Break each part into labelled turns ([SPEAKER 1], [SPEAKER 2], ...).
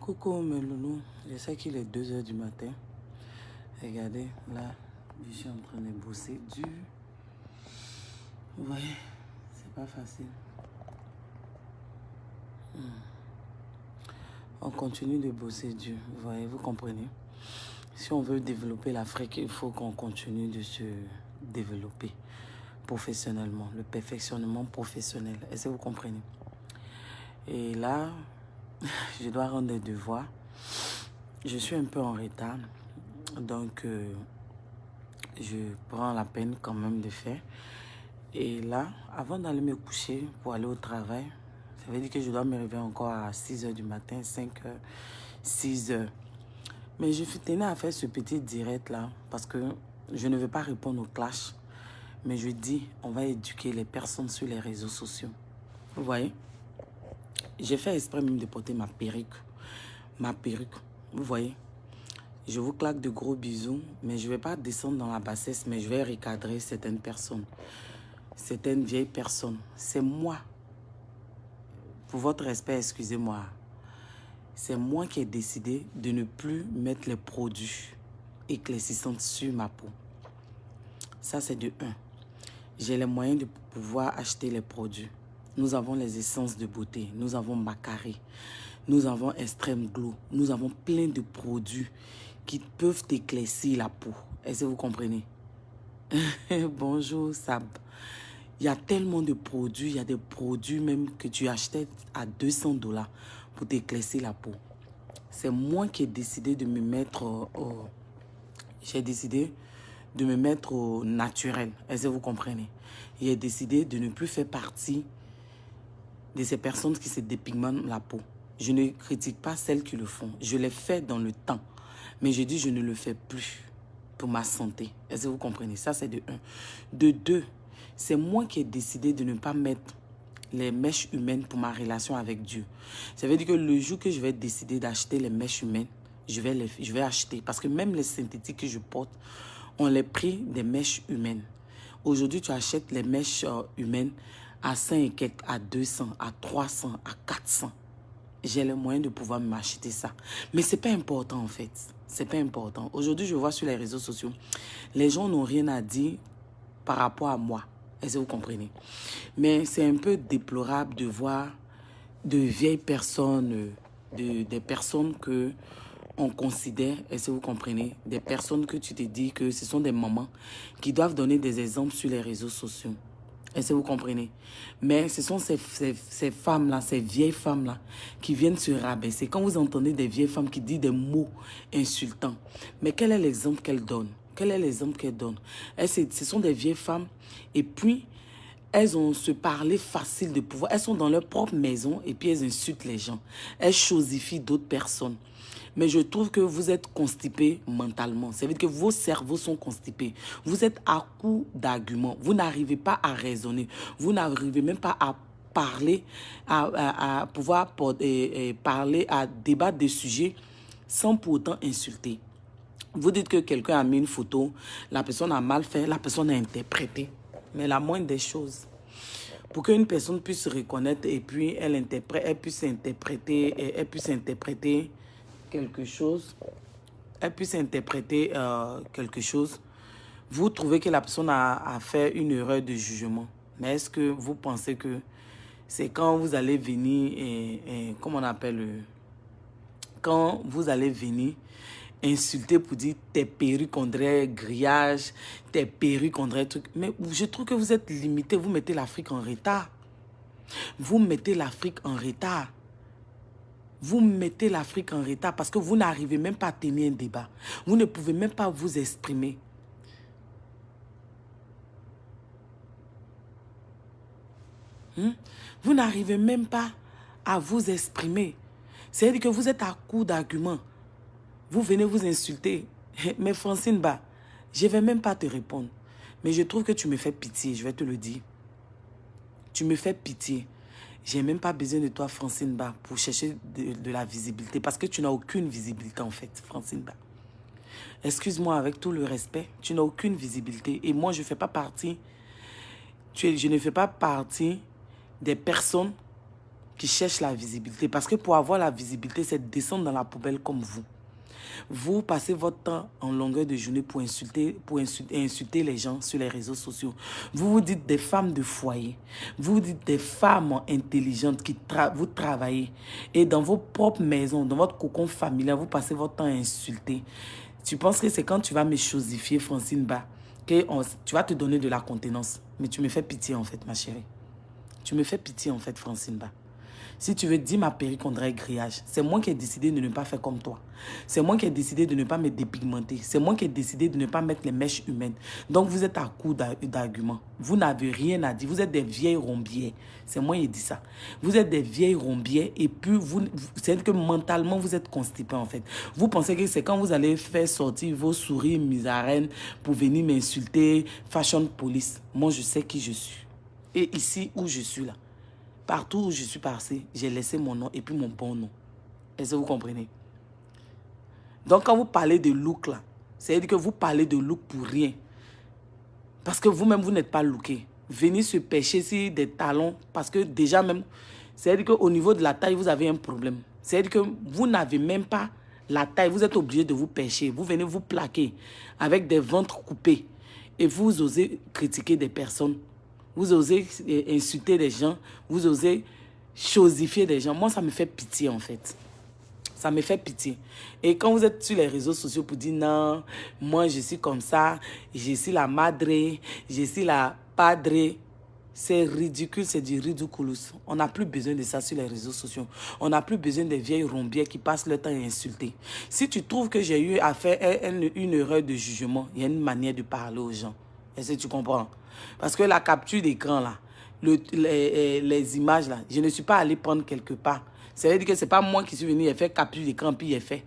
[SPEAKER 1] Coucou mes loulous, je sais qu'il est 2 heures du matin. Regardez, là, je suis en train de bosser dur. Vous voyez, c'est pas facile. On continue de bosser dur, vous voyez, vous comprenez. Si on veut développer l'Afrique, il faut qu'on continue de se développer professionnellement, le perfectionnement professionnel. Est-ce que vous comprenez? Et là, je dois rendre des devoirs. Je suis un peu en retard, donc je prends la peine quand même de faire. Et là, avant d'aller me coucher pour aller au travail, ça veut dire que je dois me réveiller encore à 6 heures du matin, 5 heures, 6 heures. Mais je tenais à faire ce petit direct là parce que je ne veux pas répondre au clash. Mais je dis, on va éduquer les personnes sur les réseaux sociaux. Vous voyez? J'ai fait exprès même de porter ma perruque. Ma perruque, vous voyez? Je vous claque de gros bisous, mais je ne vais pas descendre dans la bassesse, mais je vais recadrer certaines personnes. Certaines vieilles personnes. C'est moi. Pour votre respect, excusez-moi. C'est moi qui ai décidé de ne plus mettre les produits éclaircissants sur ma peau. Ça, c'est de 1. J'ai les moyens de pouvoir acheter les produits. Nous avons les essences de beauté. Nous avons Macaré. Nous avons Extreme Glow. Nous avons plein de produits qui peuvent éclaircir la peau. Est-ce que vous comprenez? Bonjour, Sab. Il y a tellement de produits. Il y a des produits même que tu achetais à 200 $ pour t'éclaircir la peau. C'est moi qui ai décidé de me mettre au... J'ai décidé de me mettre au naturel. Est-ce que vous comprenez? J'ai décidé de ne plus faire partie de ces personnes qui se dépigmentent la peau. Je ne critique pas celles qui le font. Je l'ai fait dans le temps. Mais je dis je ne le fais plus pour ma santé. Est-ce que vous comprenez? Ça, c'est de 1. De 2, c'est moi qui ai décidé de ne pas mettre les mèches humaines pour ma relation avec Dieu. Ça veut dire que le jour que je vais décider d'acheter les mèches humaines, je vais acheter. Parce que même les synthétiques que je porte, on les prix des mèches humaines. Aujourd'hui, tu achètes les mèches humaines à 5 et quelques, à 200, à 300, à 400. J'ai les moyens de pouvoir m'acheter ça. Mais ce n'est pas important en fait. Ce n'est pas important. Aujourd'hui, je vois sur les réseaux sociaux, les gens n'ont rien à dire par rapport à moi. Est-ce que vous comprenez? Mais c'est un peu déplorable de voir de vieilles personnes, des personnes que on considère, est-ce que vous comprenez, des personnes que tu te dis que ce sont des mamans qui doivent donner des exemples sur les réseaux sociaux. Est-ce que vous comprenez? Mais ce sont ces femmes-là, ces vieilles femmes-là qui viennent se rabaisser. Quand vous entendez des vieilles femmes qui disent des mots insultants, mais quel est l'exemple qu'elles donnent? Quel est l'exemple qu'elles donnent? Ce sont des vieilles femmes et puis elles ont ce parler facile de pouvoir. Elles sont dans leur propre maison et puis elles insultent les gens. Elles chosifient d'autres personnes. Mais je trouve que vous êtes constipés mentalement. Ça veut dire que vos cerveaux sont constipés. Vous êtes à court d'arguments. Vous n'arrivez pas à raisonner. Vous n'arrivez même pas à parler, à pouvoir parler, à débattre des sujets sans pour autant insulter. Vous dites que quelqu'un a mis une photo, la personne a mal fait, la personne a interprété. Mais la moindre des choses, pour qu'une personne puisse se reconnaître et puis elle puisse interpréter quelque chose, vous trouvez que la personne a fait une erreur de jugement. Mais est-ce que vous pensez que c'est quand vous allez venir, comment on appelle, quand vous allez venir insulter pour dire tes perruques on dirait grillage, tes perruques on dirait truc. Mais je trouve que vous êtes limité, vous mettez l'Afrique en retard. Vous mettez l'Afrique en retard. Vous mettez l'Afrique en retard parce que vous n'arrivez même pas à tenir un débat. Vous ne pouvez même pas vous exprimer. Vous n'arrivez même pas à vous exprimer. C'est-à-dire que vous êtes à court d'arguments. Vous venez vous insulter. Mais Francine Ba, je ne vais même pas te répondre. Mais je trouve que tu me fais pitié, je vais te le dire. Tu me fais pitié. Je n'ai même pas besoin de toi, Francine Ba, pour chercher de la visibilité. Parce que tu n'as aucune visibilité, en fait, Francine Ba. Excuse-moi, avec tout le respect, tu n'as aucune visibilité. Et moi, je ne fais pas partie... Je ne fais pas partie des personnes qui cherchent la visibilité. Parce que pour avoir la visibilité, c'est descendre dans la poubelle comme vous. Vous passez votre temps en longueur de journée pour insulter les gens sur les réseaux sociaux. Vous vous dites des femmes de foyer. Vous vous dites des femmes intelligentes qui vous travaillez. Et dans vos propres maisons, dans votre cocon familial, vous passez votre temps à insulter. Tu penses que c'est quand tu vas me chosifier, Francine Ba, que tu vas te donner de la contenance. Mais tu me fais pitié en fait, ma chérie. Tu me fais pitié en fait, Francine Ba. Si tu veux dire ma perruque, on dirait grillage. C'est moi qui ai décidé de ne pas faire comme toi. C'est moi qui ai décidé de ne pas me dépigmenter. C'est moi qui ai décidé de ne pas mettre les mèches humaines. Donc vous êtes à court d'arguments. Vous n'avez rien à dire. Vous êtes des vieilles rombières. C'est moi qui ai dit ça. Vous êtes des vieilles rombières et puis c'est que mentalement vous êtes constipés en fait. Vous pensez que c'est quand vous allez faire sortir vos souris misarènes pour venir m'insulter, fashion police. Moi je sais qui je suis. Et ici où je suis là. Partout où je suis passé, j'ai laissé mon nom et puis mon bon nom. Est-ce que vous comprenez? Donc, quand vous parlez de look, là, c'est-à-dire que vous parlez de look pour rien. Parce que vous-même, vous n'êtes pas looké. Venez se pêcher sur des talons parce que déjà même, c'est-à-dire qu'au niveau de la taille, vous avez un problème. C'est-à-dire que vous n'avez même pas la taille. Vous êtes obligé de vous pêcher. Vous venez vous plaquer avec des ventres coupés et vous osez critiquer des personnes. Vous osez insulter des gens, vous osez chosifier des gens. Moi, ça me fait pitié, en fait. Ça me fait pitié. Et quand vous êtes sur les réseaux sociaux pour dire non, moi, je suis comme ça, je suis la madre, je suis la padre, c'est ridicule, c'est du ridiculous. On n'a plus besoin de ça sur les réseaux sociaux. On n'a plus besoin des vieilles rombières qui passent leur temps à insulter. Si tu trouves que j'ai eu à faire une erreur de jugement, il y a une manière de parler aux gens. Est-ce que tu comprends? Parce que la capture d'écran, là, les images, là, je ne suis pas allé prendre quelque part. Ça veut dire que ce n'est pas moi qui suis venu faire capture d'écran, puis j'ai fait.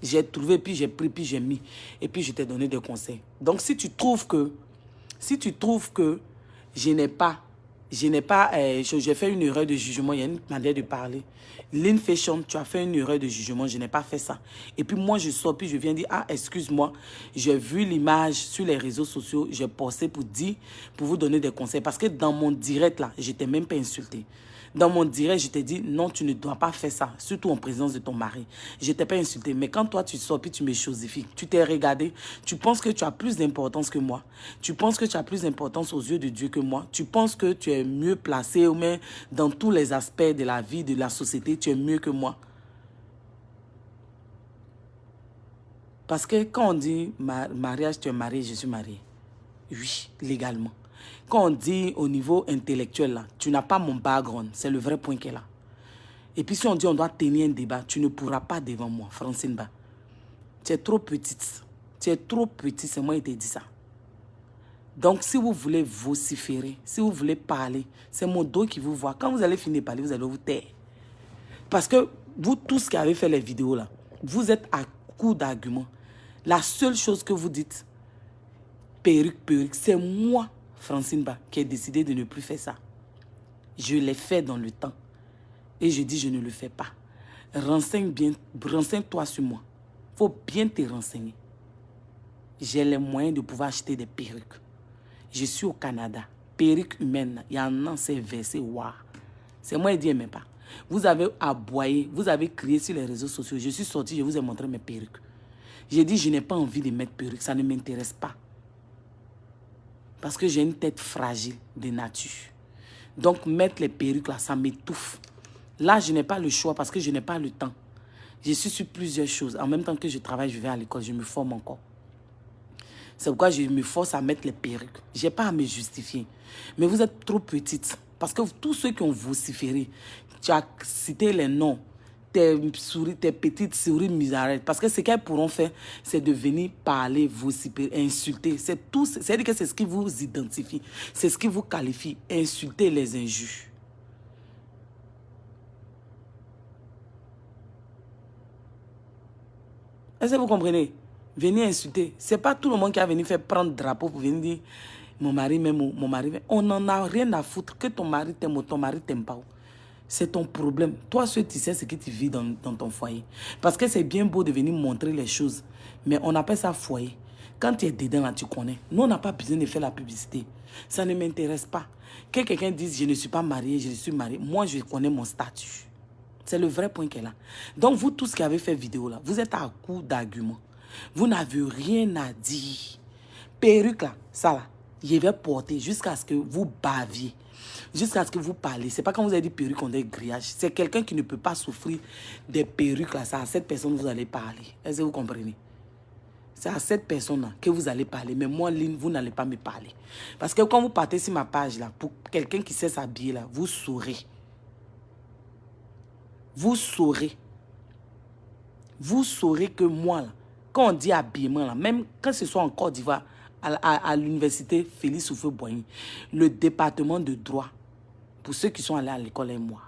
[SPEAKER 1] J'ai trouvé, puis j'ai pris, puis j'ai mis. Et puis je t'ai donné des conseils. Donc si tu trouves que j'ai fait une erreur de jugement, il y a une manière de parler. Lynn Fashion, tu as fait une erreur de jugement, je n'ai pas fait ça. Et puis moi, je sors, puis je viens dire, ah, excuse-moi, j'ai vu l'image sur les réseaux sociaux, j'ai posté pour vous donner des conseils. Parce que dans mon direct, là, je t'ai même pas insulté. Dans mon direct, je t'ai dit, non, tu ne dois pas faire ça, surtout en présence de ton mari. Je ne t'ai pas insulté. Mais quand toi, tu sors puis tu me chosifies, tu t'es regardé, tu penses que tu as plus d'importance que moi. Tu penses que tu as plus d'importance aux yeux de Dieu que moi. Tu penses que tu es mieux placé, mais dans tous les aspects de la vie, de la société, tu es mieux que moi. Parce que quand on dit mariage, tu es marié, je suis marié. Oui, légalement. Quand on dit au niveau intellectuel, là, tu n'as pas mon background, c'est le vrai point qu'elle a. Et puis si on dit on doit tenir un débat, tu ne pourras pas devant moi, Francine Ba. Tu es trop petite. Tu es trop petite, c'est moi qui t'ai dit ça. Donc si vous voulez vociférer, si vous voulez parler, c'est mon dos qui vous voit. Quand vous allez finir de parler, vous allez vous taire. Parce que vous tous qui avez fait les vidéos là, vous êtes à court d'arguments. La seule chose que vous dites, perruque, c'est moi, Francine Ba, qui ai décidé de ne plus faire ça. Je l'ai fait dans le temps. Et je dis, je ne le fais pas. Renseigne-toi sur moi. Il faut bien te renseigner. J'ai les moyens de pouvoir acheter des perruques. Je suis au Canada. Perruque humaine, il y en a, c'est versé, waouh. C'est moi qui dis même pas. Vous avez aboyé, vous avez crié sur les réseaux sociaux. Je suis sorti, je vous ai montré mes perruques. J'ai dit, je n'ai pas envie de mettre perruque, ça ne m'intéresse pas. Parce que j'ai une tête fragile de nature. Donc, mettre les perruques là, ça m'étouffe. Là, je n'ai pas le choix parce que je n'ai pas le temps. Je suis sur plusieurs choses. En même temps que je travaille, je vais à l'école, je me forme encore. C'est pourquoi je me force à mettre les perruques. Je n'ai pas à me justifier. Mais vous êtes trop petite. Parce que tous ceux qui ont vociféré, tu as cité les noms. Tes petites souris misérables. Parce que ce qu'elles pourront faire, c'est de venir parler, vociférer, insulter. C'est-à-dire que c'est ce qui vous identifie. C'est ce qui vous qualifie. Insulter les injures. Est-ce que vous comprenez? Venir insulter. Ce n'est pas tout le monde qui a venu faire prendre drapeau pour venir dire mon mari m'aime ou mon mari m'aime. On n'en a rien à foutre que ton mari t'aime ou ton mari t'aime pas. C'est ton problème. Toi, tu sais ce que tu vis dans ton foyer. Parce que c'est bien beau de venir montrer les choses. Mais on appelle ça foyer. Quand tu es dedans, là, tu connais. Nous, on n'a pas besoin de faire la publicité. Ça ne m'intéresse pas. Que quelqu'un dise, je ne suis pas mariée, je suis mariée. Moi, je connais mon statut. C'est le vrai point qu'elle a. Donc, vous tous qui avez fait vidéo là, vous êtes à court d'arguments. Vous n'avez rien à dire. Perruque là, ça là, je vais porter jusqu'à ce que vous baviez. Jusqu'à ce que vous parlez. C'est pas quand vous avez dit perruque, on dit grillage. C'est quelqu'un qui ne peut pas souffrir des perruques là. C'est à cette personne que vous allez parler. Est-ce que vous comprenez? C'est à cette personne-là que vous allez parler. Mais moi, Lynn, vous n'allez pas me parler. Parce que quand vous partez sur ma page, là, pour quelqu'un qui sait s'habiller, là, vous saurez. Vous saurez. Vous saurez que moi, là, quand on dit habillement, là, même quand ce soit en Côte d'Ivoire, à l'université Félix Houphouët-Boigny, le département de droit, pour ceux qui sont allés à l'école et moi,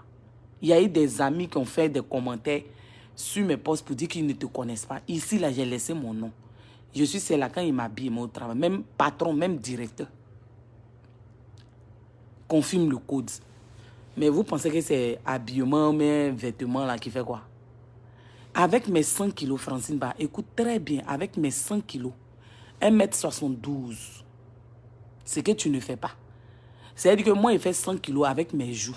[SPEAKER 1] il y a eu des amis qui ont fait des commentaires sur mes posts pour dire qu'ils ne te connaissent pas. Ici, là, j'ai laissé mon nom. Je suis celle-là quand il m'habille au travail. Même patron, même directeur. Confirme le code. Mais vous pensez que c'est habillement, mais vêtements là qui fait quoi? Avec mes 100 kilos, Francine Ba, écoute très bien, avec mes 100 kilos, 1m72, c'est que tu ne fais pas. C'est-à-dire que moi, je fais 100 kilos avec mes joues,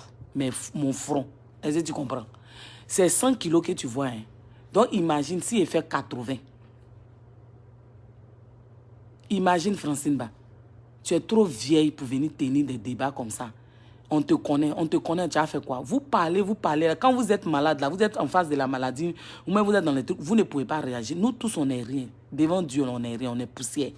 [SPEAKER 1] mon front. Est-ce que tu comprends? C'est 100 kilos que tu vois. Hein? Donc, imagine si je fais 80. Imagine, Francine Ba, tu es trop vieille pour venir tenir des débats comme ça. On te connaît, tu as fait quoi? Vous parlez. Quand vous êtes malade, là, vous êtes en face de la maladie, ou même vous êtes dans les trucs, vous ne pouvez pas réagir. Nous tous, on n'est rien. Devant Dieu, on n'est rien, on est poussière.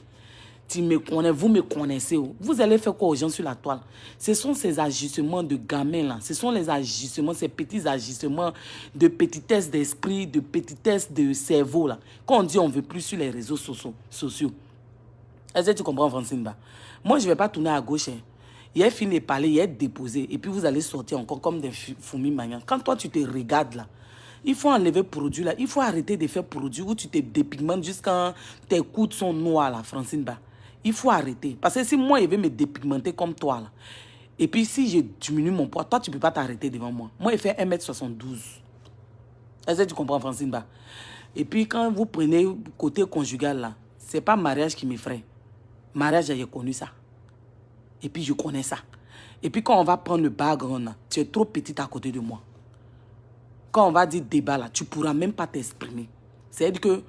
[SPEAKER 1] Tu me connais, vous me connaissez. Vous allez faire quoi aux gens sur la toile? Ce sont ces ajustements de gamins là. Ce sont les ajustements, ces petits ajustements de petitesse d'esprit, de petitesse de cerveau là. Quand on dit on ne veut plus sur les réseaux sociaux. Est-ce que tu comprends, Francine Ba? Moi, je ne vais pas tourner à gauche. Hein. Il est fini de parler, il est déposé. Et puis, vous allez sortir encore comme des fourmis maniants. Quand toi, tu te regardes là, il faut enlever produit là. Il faut arrêter de faire produit où tu te dépigmentes jusqu'à tes coudes sont noirs là, Francine Ba. Il faut arrêter. Parce que si moi, je vais me dépigmenter comme toi là, et puis si je diminue mon poids, toi, tu ne peux pas t'arrêter devant moi. Moi, je fais 1m72. Est-ce que tu comprends, Francine Ba? Et puis, quand vous prenez côté conjugal là, ce n'est pas mariage qui m'effraie. Mariage, j'ai connu ça. Et puis, je connais ça. Et puis, quand on va prendre le background, là, tu es trop petite à côté de moi. Quand on va dire débat, là, tu ne pourras même pas t'exprimer. C'est-à-dire que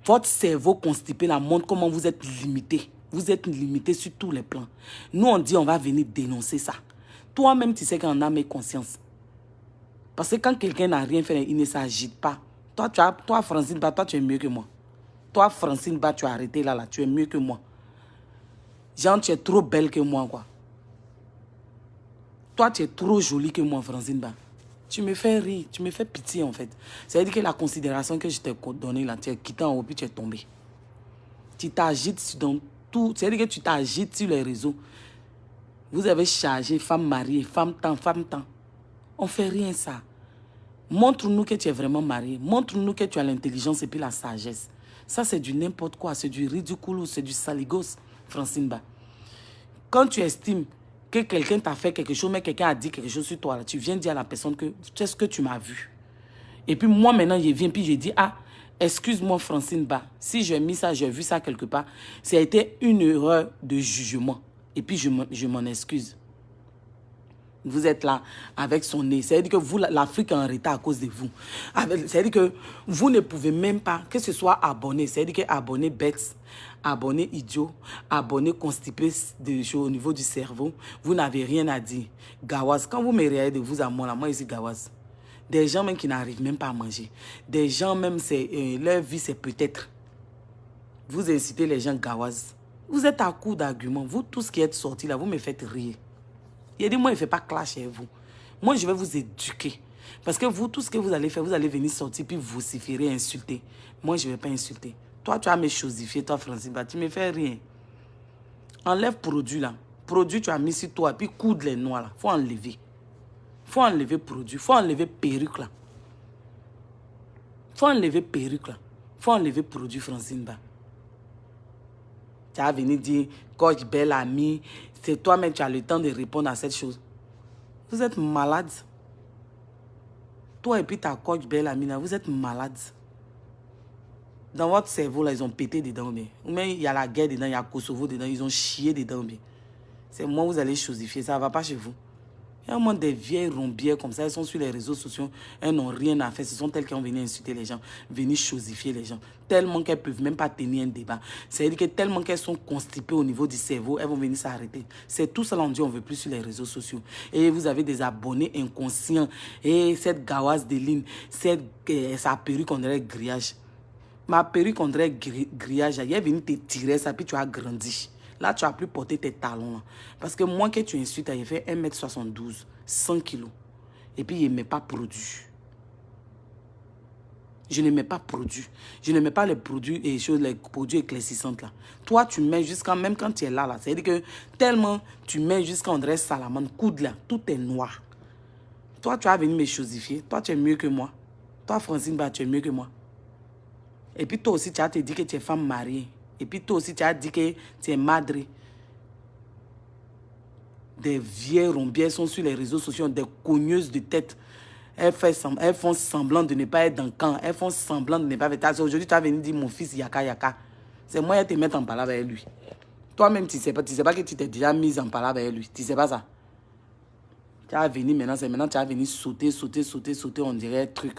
[SPEAKER 1] votre cerveau constipé là, montre comment vous êtes limité. Vous êtes limité sur tous les plans. Nous, on dit on va venir dénoncer ça. Toi-même, tu sais qu'on a mes consciences. Parce que quand quelqu'un n'a rien fait, il ne s'agite pas. Toi, Francine Ba, toi, tu es mieux que moi. Toi, Francine Ba, tu as arrêté là, tu es mieux que moi. Genre, tu es trop belle que moi, quoi. Toi, tu es trop jolie que moi, Francine Ba. Tu me fais rire, tu me fais pitié, en fait. C'est-à-dire que la considération que je t'ai donnée, là, tu es quitté en haut, puis tu es tombé. Tu t'agites dans tout. C'est-à-dire que tu t'agites sur les réseaux. Vous avez chargé femme mariée, femme temps. On ne fait rien, ça. Montre-nous que tu es vraiment mariée. Montre-nous que tu as l'intelligence et puis la sagesse. Ça, c'est du n'importe quoi. C'est du ridicule, c'est du saligos, Francine Ba. Quand tu estimes que quelqu'un t'a fait quelque chose, mais quelqu'un a dit quelque chose sur toi, là, tu viens dire à la personne que tu sais ce que tu m'as vu. Et puis moi, maintenant, je viens, puis je dis, ah, excuse-moi, Francine Ba, si j'ai mis ça, j'ai vu ça quelque part, ça a été une erreur de jugement. Et puis je m'en excuse. Vous êtes là avec son nez. C'est-à-dire que vous, l'Afrique est en retard à cause de vous. C'est-à-dire que vous ne pouvez même pas, que ce soit abonné, c'est-à-dire que abonné bête, abonné idiot, abonné constipé au niveau du cerveau, vous n'avez rien à dire. Gawaz, quand vous me regardez de vous à moi, là, moi ici Gawaz. Des gens même qui n'arrivent même pas à manger. Des gens même, leur vie c'est peut-être. Vous incitez les gens Gawaz. Vous êtes à court d'arguments. Vous tous qui êtes sortis là, vous me faites rire. Il a dit, moi, il ne fait pas clash avec vous. Moi, je vais vous éduquer. Parce que vous, tout ce que vous allez faire, vous allez venir sortir, puis vociférer, insulter. Moi, je ne vais pas insulter. Toi, tu as me chosifier, toi, Francine Ba, tu ne me fais rien. Enlève produit, là. Produit, tu as mis sur toi, puis coudre les noix, là. Il faut enlever. Il faut enlever produit. Il faut enlever perruque, là. Il faut enlever perruque, là. Il faut enlever produit, Francine Ba. Tu as venu dire, coach, belle amie, c'est toi-même qui as le temps de répondre à cette chose. Vous êtes malade. Toi et puis ta coach, belle amie, vous êtes malade. Dans votre cerveau, là, ils ont pété dedans. Ou même il y a la guerre dedans, il y a Kosovo dedans, ils ont chié dedans. C'est moi, vous allez chosifier. Ça ne va pas chez vous. Il y a un monde des vieilles rombières comme ça. Elles sont sur les réseaux sociaux. Elles n'ont rien à faire. Ce sont elles qui ont venu insulter les gens, venir chosifier les gens. Tellement qu'elles ne peuvent même pas tenir un débat. C'est-à-dire que tellement qu'elles sont constipées au niveau du cerveau, elles vont venir s'arrêter. C'est tout ça, on dit, on ne veut plus sur les réseaux sociaux. Et vous avez des abonnés inconscients. Et cette gawasse de ligne, sa perruque, on dirait grillage. Ma perruque, on dirait grillage. Elle est venue te tirer ça, puis tu as grandi. Là, tu n'as plus porté tes talons. Là. Parce que moi, que tu insultes, il fait 1m72, 100 kilos. Et puis, il ne met pas produit. Je ne mets pas produit. Je ne mets pas les produits et choses, les produits éclaircissants là. Toi, tu mets jusqu'à, même quand tu es là. C'est-à-dire que tellement tu mets jusqu'à André Salamande, coude là, tout est noir. Toi, tu as venu me chosifier. Toi, tu es mieux que moi. Toi, Francine, bah, tu es mieux que moi. Et puis, toi aussi, tu as te dit que tu es femme mariée. Et puis toi aussi, tu as dit que tu es madre. Des vieilles rombières sont sur les réseaux sociaux, des cogneuses de tête. Elles font semblant de ne pas être dans le camp. Elles font semblant de ne pas être... Aujourd'hui, tu as venu dire mon fils Yaka Yaka. C'est moi qui te mettre en palabre avec lui. Toi-même, tu ne sais pas que tu t'es déjà mise en palabre avec lui. Tu ne sais pas ça. Tu as venu maintenant, c'est maintenant tu as venu sauter, on dirait un truc.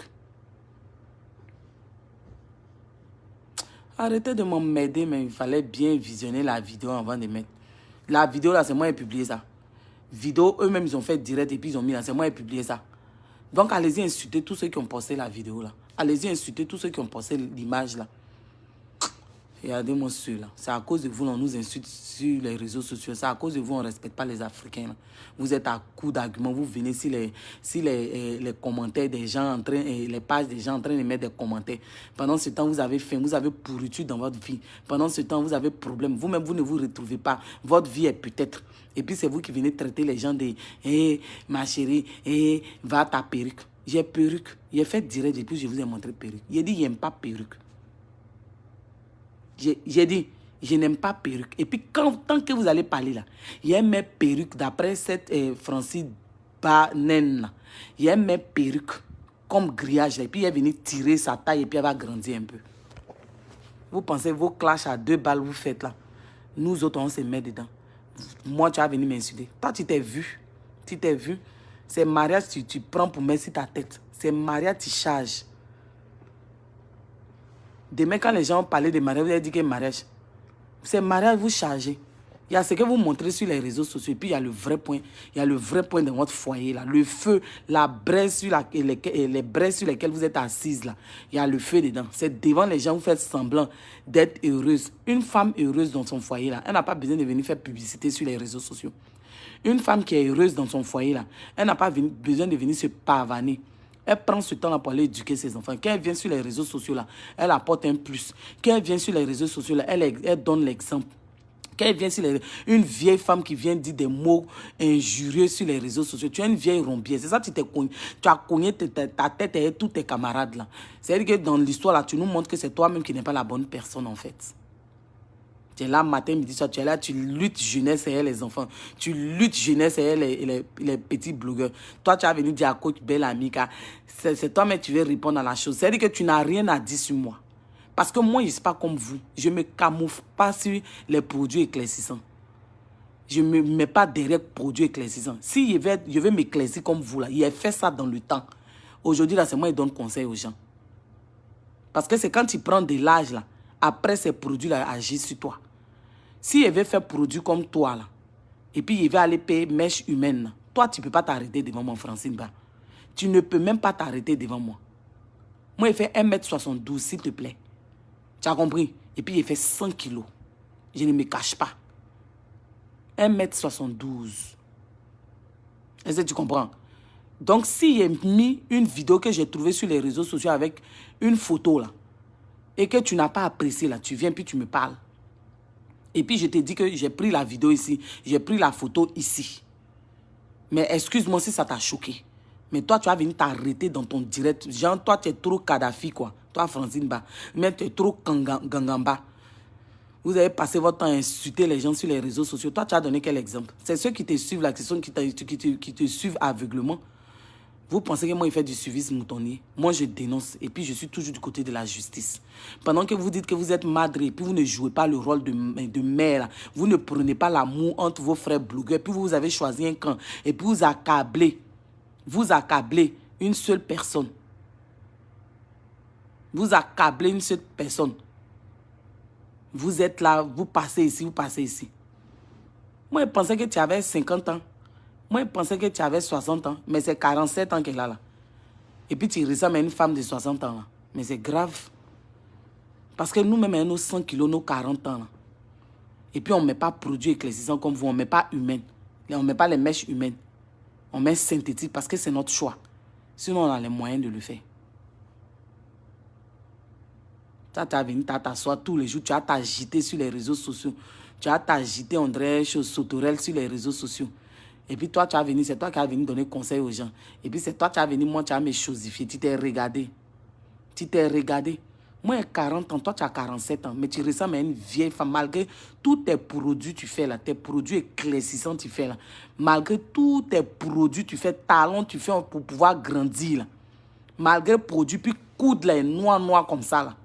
[SPEAKER 1] Arrêtez de m'emmerder, mais il fallait bien visionner la vidéo avant de mettre. La vidéo là, c'est moi qui ai publié ça. Vidéo, eux-mêmes, ils ont fait direct et puis ils ont mis là, c'est moi qui ai publié ça. Donc allez-y insulter tous ceux qui ont posté la vidéo là. Allez-y insulter tous ceux qui ont posté l'image là. Regardez-moi ceux-là. C'est à cause de vous, on nous insulte sur les réseaux sociaux. C'est à cause de vous, on ne respecte pas les Africains. Là. Vous êtes à coup d'arguments. Vous venez sur les commentaires des gens, les pages des gens en train de mettre des commentaires. Pendant ce temps, vous avez faim, vous avez pourriture dans votre vie. Pendant ce temps, vous avez problème. Vous-même, vous ne vous retrouvez pas. Votre vie est peut-être. Et puis, c'est vous qui venez traiter les gens de « Hé, ma chérie, hé, va ta perruque. » J'ai perruque. J'ai fait direct et puis je vous ai montré perruque. J'ai dit « J'aime pas perruque. » J'ai dit, je n'aime pas perruque. Et puis, tant que vous allez parler là, il y a mes perruques, d'après cette Francis Banen, il y a mes perruques comme grillage. Et puis, il est venu tirer sa taille et puis elle va grandir un peu. Vous pensez, vos clashs à 2 balles, vous faites là. Nous autres, on se met dedans. Moi, tu as venu m'insulter. Toi, tu t'es vu. Tu t'es vu. C'est mariage, tu prends pour mettre sur ta tête. C'est mariage, tu charges. Demain, quand les gens parlaient de mariage, vous avez dit que mariage. C'est mariage, vous chargez. Il y a ce que vous montrez sur les réseaux sociaux. Et puis, il y a le vrai point. Il y a le vrai point de votre foyer. Là. Le feu, la braise les braises sur lesquelles vous êtes assises. Là. Il y a le feu dedans. C'est devant les gens, vous faites semblant d'être heureuse. Une femme heureuse dans son foyer, là, elle n'a pas besoin de venir faire publicité sur les réseaux sociaux. Une femme qui est heureuse dans son foyer, là, elle n'a pas besoin de venir se pavaner. Elle prend ce temps-là pour aller éduquer ses enfants. Quand elle vient sur les réseaux sociaux, là, elle apporte un plus. Quand elle vient sur les réseaux sociaux, là, elle donne l'exemple. Quand elle vient sur une vieille femme qui vient dire des mots injurieux sur les réseaux sociaux, tu es une vieille rombière. C'est ça, tu as cogné ta tête et tous tes camarades là. C'est-à-dire que dans l'histoire, là, tu nous montres que c'est toi-même qui n'es pas la bonne personne en fait. Tu es là matin, midi, soir, tu es là, tu luttes jeunesse et les enfants. Tu luttes jeunesse et les petits blogueurs. Toi, tu as venu dire à coach belle amie, c'est toi, mais tu veux répondre à la chose. C'est-à-dire que tu n'as rien à dire sur moi. Parce que moi, je ne suis pas comme vous. Je ne me camoufle pas sur les produits éclaircissants. Je ne me mets pas derrière les produits éclaircissants. Si je vais m'éclaircir comme vous, là, il a fait ça dans le temps. Aujourd'hui, là, c'est moi qui donne conseil aux gens. Parce que c'est quand tu prends de l'âge, là, après ces produits-là agissent sur toi. Si il veut faire produit comme toi, là, et puis il va aller payer mèche humaine, là, toi, tu ne peux pas t'arrêter devant moi, Francine Ba. Tu ne peux même pas t'arrêter devant moi. Moi, il fait 1m72, s'il te plaît. Tu as compris? Et puis, il fait 100 kilos. Je ne me cache pas. 1m72. Est-ce que tu comprends? Donc, si j'ai mis une vidéo que j'ai trouvée sur les réseaux sociaux avec une photo, là, et que tu n'as pas apprécié, là, tu viens puis tu me parles. Et puis, je te dis que j'ai pris la vidéo ici, j'ai pris la photo ici. Mais excuse-moi si ça t'a choqué. Mais toi, tu as venu t'arrêter dans ton direct. Genre, toi, tu es trop Kadhafi, quoi. Toi, Francine Ba. Mais tu es trop Gangamba. Vous avez passé votre temps à insulter les gens sur les réseaux sociaux. Toi, tu as donné quel exemple? C'est ceux qui te suivent là, qui te suivent aveuglement. Vous pensez que moi, il fait du suivisme moutonnier? Moi, je dénonce. Et puis, je suis toujours du côté de la justice. Pendant que vous dites que vous êtes madre, et puis vous ne jouez pas le rôle de mère, vous ne prenez pas l'amour entre vos frères blogueurs, puis vous avez choisi un camp, et puis vous accablez une seule personne. Vous accablez une seule personne. Vous êtes là, vous passez ici, vous passez ici. Moi, je pensais que tu avais 50 ans. Moi, je pensais que tu avais 60 ans. Mais c'est 47 ans qu'elle a là. Et puis, tu ressembles à une femme de 60 ans là. Mais c'est grave. Parce que nous-mêmes, on a nos 100 kilos, nos 40 ans là. Et puis, on ne met pas produit éclaircissant comme vous. On ne met pas humaine. On ne met pas les mèches humaines. On met synthétique parce que c'est notre choix. Sinon, on a les moyens de le faire. Ça, tu as venu t'asseoir tous les jours. Tu as t'agiter sur les réseaux sociaux. Tu as t'agiter, on dirait, chose sauterelle sur les réseaux sociaux. Et puis toi, tu as venu, c'est toi qui as venu donner conseil aux gens. Et puis c'est toi qui as venu, moi, tu as me chosifié. Tu t'es regardé. Tu t'es regardé. Moi, j'ai 40 ans, toi, tu as 47 ans. Mais tu ressembles à une vieille femme. Malgré tous tes produits tu fais là, tes produits éclaircissants tu fais là. Malgré tous tes produits, tu fais talons, tu fais pour pouvoir grandir là. Malgré produits, puis coude là, noir comme ça là.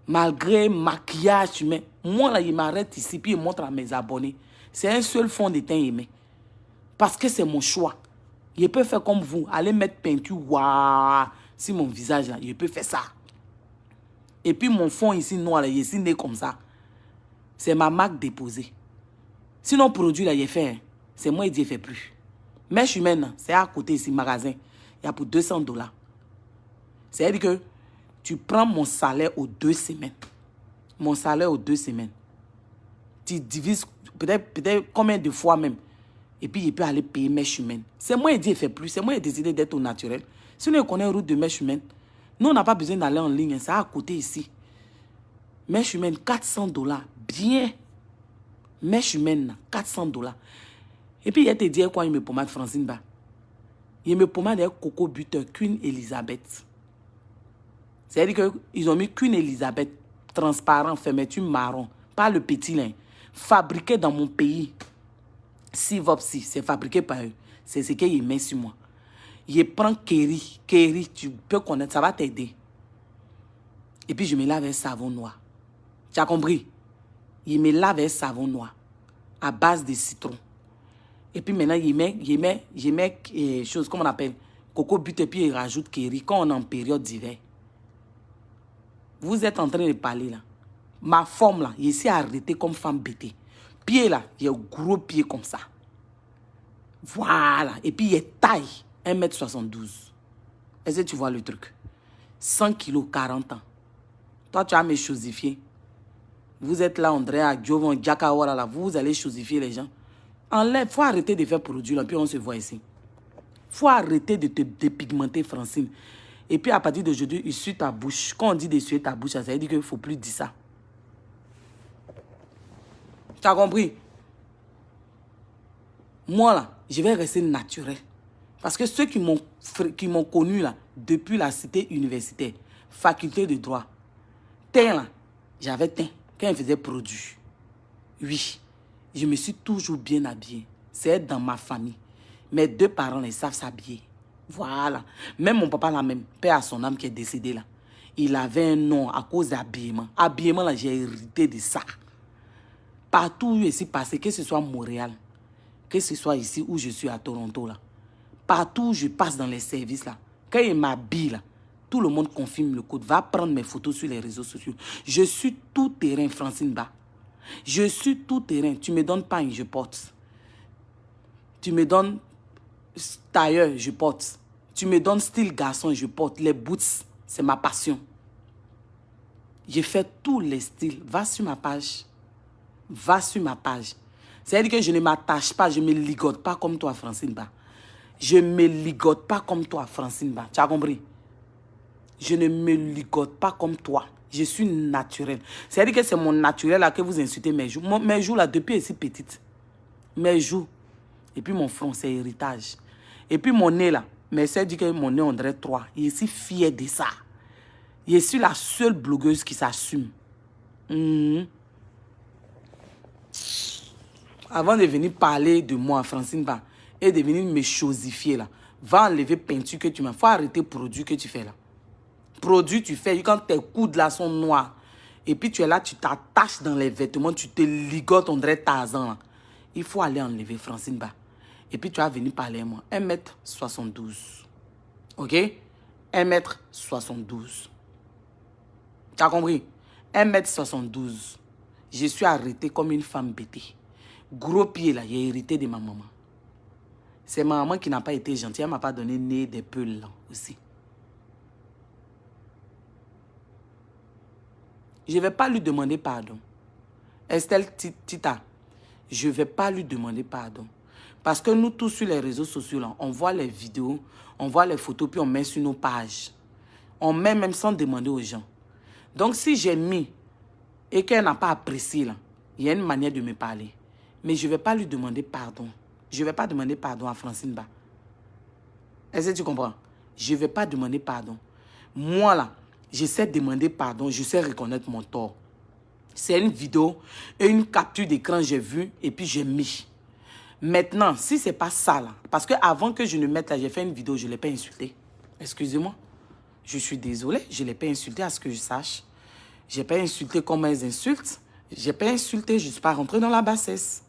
[SPEAKER 1] Malgré maquillage, tu mets. Moi, là, il m'arrête ici, puis il montre à mes abonnés. C'est un seul fond de teint aimé. Parce que c'est mon choix. Je peux faire comme vous. Aller mettre peinture, waouh, sur mon visage, là. Je peux faire ça. Et puis, mon fond ici, noir, là, il est ici, né comme ça. C'est ma marque déposée. Sinon, produit, là, il est fait. Hein. C'est moi, il dit, il ne fait plus. Mèche humaine, c'est à côté ici, magasin. Il y a pour 200 $. C'est-à-dire que tu prends mon salaire aux 2 semaines. Mon salaire aux 2 semaines. Tu divises peut-être combien de fois même. Et puis, il peut aller payer mèche humaine. C'est moi qui dis, il ne fait plus. C'est moi qui ai décidé d'être au naturel. Sinon, on connaît une route de mèche humaine. Nous, on n'a pas besoin d'aller en ligne. C'est à côté ici. Mèche humaine, 400 $. Bien. Mèche humaine, 400 $. Et puis, il te dit quoi, il me pommade Francine Ba. Il me pommade avec Coco Butter, Queen Elizabeth. C'est-à-dire qu'ils ont mis Queen Elizabeth, transparent, fermeture marron, pas le petit lin, fabriqué dans mon pays. Sivopsi, c'est fabriqué par eux. C'est ce qu'ils mettent sur moi. Je prends Kerry, tu peux connaître, ça va t'aider. Et puis je me lave avec savon noir. Tu as compris? Je me lave avec savon noir à base de citron. Et puis maintenant, je mets chose, comme on appelle, Coco Butter, et puis je rajoute Kerry quand on est en période d'hiver. Vous êtes en train de parler là. Ma forme là, je suis arrêtée comme femme bêtée. Pied là, il y a un gros pied comme ça. Voilà. Et puis il y a taille, 1m72. Est-ce que tu vois le truc? 100 kilos, 40 ans. Toi, tu as me chosifié. Vous êtes là, André, à Jovan, Jakawara là. Vous allez chosifier les gens. Enlève, il faut arrêter de faire produit là, puis on se voit ici. Il faut arrêter de te dépigmenter, Francine. Et puis à partir d'aujourd'hui, essuie ta bouche. Quand on dit d'essuyer ta bouche, ça veut dire qu'il ne faut plus dire ça. Tu as compris? Moi là, je vais rester naturel. Parce que ceux qui m'ont connu là, depuis la cité universitaire, faculté de droit, teint là, j'avais teint quand ils faisaient produit. Oui, je me suis toujours bien habillée. C'est dans ma famille. Mes 2 parents, ils savent s'habiller. Voilà. Même mon papa là même, père à son âme qui est décédé là, il avait un nom à cause d'habillement. Habillement là, j'ai hérité de ça. Partout où je suis passé, que ce soit Montréal, que ce soit ici où je suis à Toronto là, partout où je passe dans les services là, quand il m'habille là, tout le monde confirme le code. Va prendre mes photos sur les réseaux sociaux. Je suis tout terrain, Francine Ba. Je suis tout terrain. Tu me donnes pain, je porte. Tu me donnes tailleur, je porte. Tu me donnes style garçon, je porte. Les boots, c'est ma passion. J'ai fait tous les styles. Va sur ma page. Va sur ma page. C'est-à-dire que je ne m'attache pas, je ne me ligote pas comme toi, Francine Ba. Je ne me ligote pas comme toi, Francine Ba. Tu as compris? Je ne me ligote pas comme toi. Je suis naturel. C'est-à-dire que c'est mon naturel là que vous insultez mes joues. Mes joues là, depuis ici petite. Mes joues. Et puis mon front, c'est héritage. Et puis mon nez là. Mes soeurs disent que mon nez, on dirait 3. Je suis fier de ça. Je suis la seule blogueuse qui s'assume. Avant de venir parler de moi, Francine Ba, et de venir me chosifier là, Va enlever peinture que tu mets. Il faut arrêter produit que tu fais là. Produit, tu fais quand tes coudes là sont noirs. Et puis tu es là, tu t'attaches dans les vêtements, tu te ligotes, on dirait Tarzan là. Il faut aller enlever, Francine Ba. Et puis tu vas venir parler à moi. 1m72. Ok? 1m72. Tu as compris? 1m72. Je suis arrêtée comme une femme bêtée. Gros pied là, j'ai hérité de ma maman. C'est ma maman qui n'a pas été gentille. Elle ne m'a pas donné nez des peuls là aussi. Je ne vais pas lui demander pardon. Estelle Tita, je ne vais pas lui demander pardon. Parce que nous tous sur les réseaux sociaux, là, on voit les vidéos, on voit les photos, puis on met sur nos pages. On met même sans demander aux gens. Donc si j'ai mis et qu'elle n'a pas apprécié, là, il y a une manière de me parler. Mais je ne vais pas lui demander pardon. Je ne vais pas demander pardon à Francine Ba. Est-ce que tu comprends? Je ne vais pas demander pardon. Moi, là, je sais demander pardon, je sais reconnaître mon tort. C'est une vidéo et une capture d'écran, j'ai vu et puis j'ai mis. Maintenant, si ce n'est pas ça, là, parce qu'avant que je ne mette là, j'ai fait une vidéo, je ne l'ai pas insulté. Excusez-moi. Je suis désolée, je ne l'ai pas insulté à ce que je sache. Je n'ai pas insulté comme elles insultent. Je n'ai pas insulté, je ne suis pas rentrée dans la bassesse.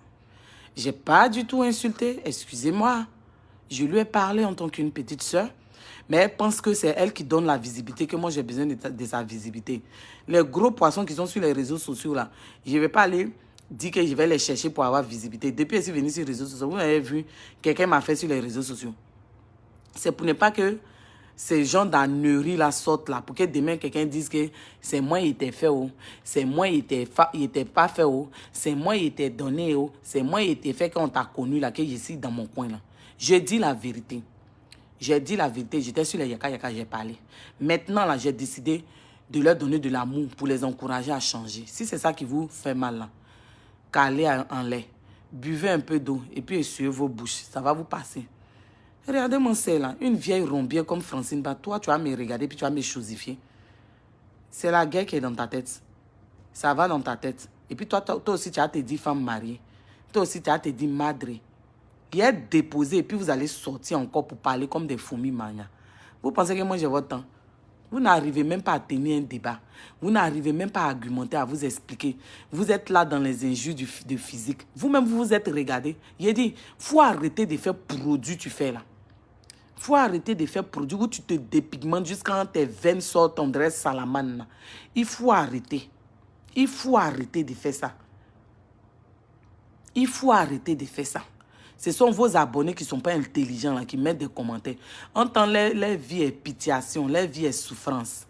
[SPEAKER 1] Je n'ai pas du tout insulté, excusez-moi. Je lui ai parlé en tant qu'une petite soeur. Mais elle pense que c'est elle qui donne la visibilité, que moi j'ai besoin de sa visibilité. Les gros poissons qui sont sur les réseaux sociaux là, je ne vais pas aller dire que je vais les chercher pour avoir visibilité. Depuis que je suis venue sur les réseaux sociaux, vous avez vu, quelqu'un m'a fait sur les réseaux sociaux. C'est pour ne pas que ces gens d'annerie là sortent là, pour que demain quelqu'un dise que c'est moi qui était fait, c'est moi qui était pas fait, c'est moi qui était donné, c'est moi qui était fait quand on t'a connu là, que je suis dans mon coin là. Je dis la vérité. J'ai dit la vérité, j'étais sur les Yaka Yaka, j'ai parlé. Maintenant, là, j'ai décidé de leur donner de l'amour pour les encourager à changer. Si c'est ça qui vous fait mal, là, calez en lait, buvez un peu d'eau et puis essuyez vos bouches. Ça va vous passer. Regardez mon sel, là, une vieille rombière comme Francine Ba. Toi, tu vas me regarder puis tu vas me chosifier. C'est la guerre qui est dans ta tête. Ça va dans ta tête. Et puis toi aussi, tu as te dit femme mariée. Toi aussi, tu as te dit madre. Il est déposé et puis vous allez sortir encore pour parler comme des fourmis mania. Vous pensez que moi j'ai votre temps? Vous n'arrivez même pas à tenir un débat. Vous n'arrivez même pas à argumenter, à vous expliquer. Vous êtes là dans les injures de physique. Vous-même, vous vous êtes regardé. Il a dit, il faut arrêter de faire produit tu fais là. Il faut arrêter de faire produit où tu te dépigmentes jusqu'à tes veines sortent, on dirait salamane. Il faut arrêter. Il faut arrêter de faire ça. Il faut arrêter de faire ça. Ce sont vos abonnés qui ne sont pas intelligents, là, qui mettent des commentaires. En temps, leur vie est pitiation, leur vie est souffrance.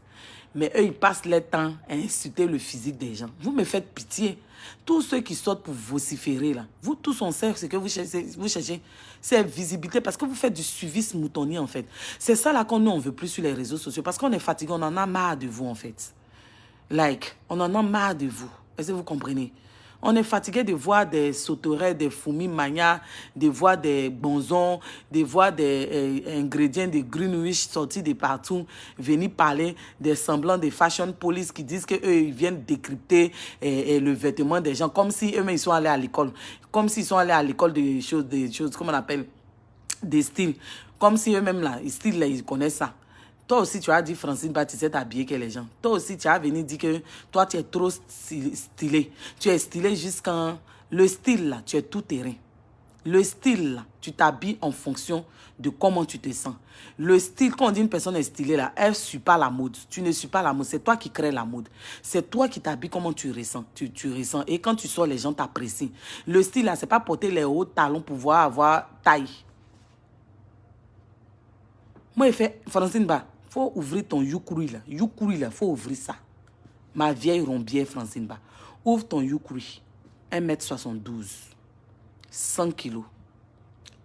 [SPEAKER 1] Mais eux, ils passent leur temps à insulter le physique des gens. Vous me faites pitié. Tous ceux qui sortent pour vociférer, là, vous tous, on sait ce que vous cherchez, c'est visibilité, parce que vous faites du suivisme moutonnier, en fait. C'est ça, là, qu'on ne veut plus sur les réseaux sociaux, parce qu'on est fatigué, on en a marre de vous, en fait. Like, on en a marre de vous. Est-ce que vous comprenez? On est fatigué de voir des sauterelles, des fourmis mania, de voir des bonzons, de voir des ingrédients de Greenwich sortis de partout, venir parler des semblants de fashion police qui disent qu'eux, ils viennent décrypter le vêtement des gens, comme si eux-mêmes, ils sont allés à l'école. Comme s'ils sont allés à l'école des choses, comment on appelle, des styles. Comme si eux-mêmes, là, les styles, là, ils connaissent ça. Toi aussi, tu as dit, Francine Ba, tu sais t'habiller que les gens. Toi aussi, tu as venu dire que toi, tu es trop stylé. Tu es stylé jusqu'en... Le style, là, tu es tout terrain. Le style, là, tu t'habilles en fonction de comment tu te sens. Le style, quand on dit une personne est stylée, là, elle ne suit pas la mode. Tu ne suis pas la mode. C'est toi qui crée la mode. C'est toi qui t'habilles comment tu ressens. Tu ressens. Et quand tu sors, les gens t'apprécient. Le style, là, ce n'est pas porter les hauts talons pour pouvoir avoir taille. Moi, je fais, Francine Ba, il faut ouvrir ton Yukuri là. Yukuri là, il faut ouvrir ça. Ma vieille rombière Francine Ba. Ouvre ton Yukuri. 1m72. 100 kilos.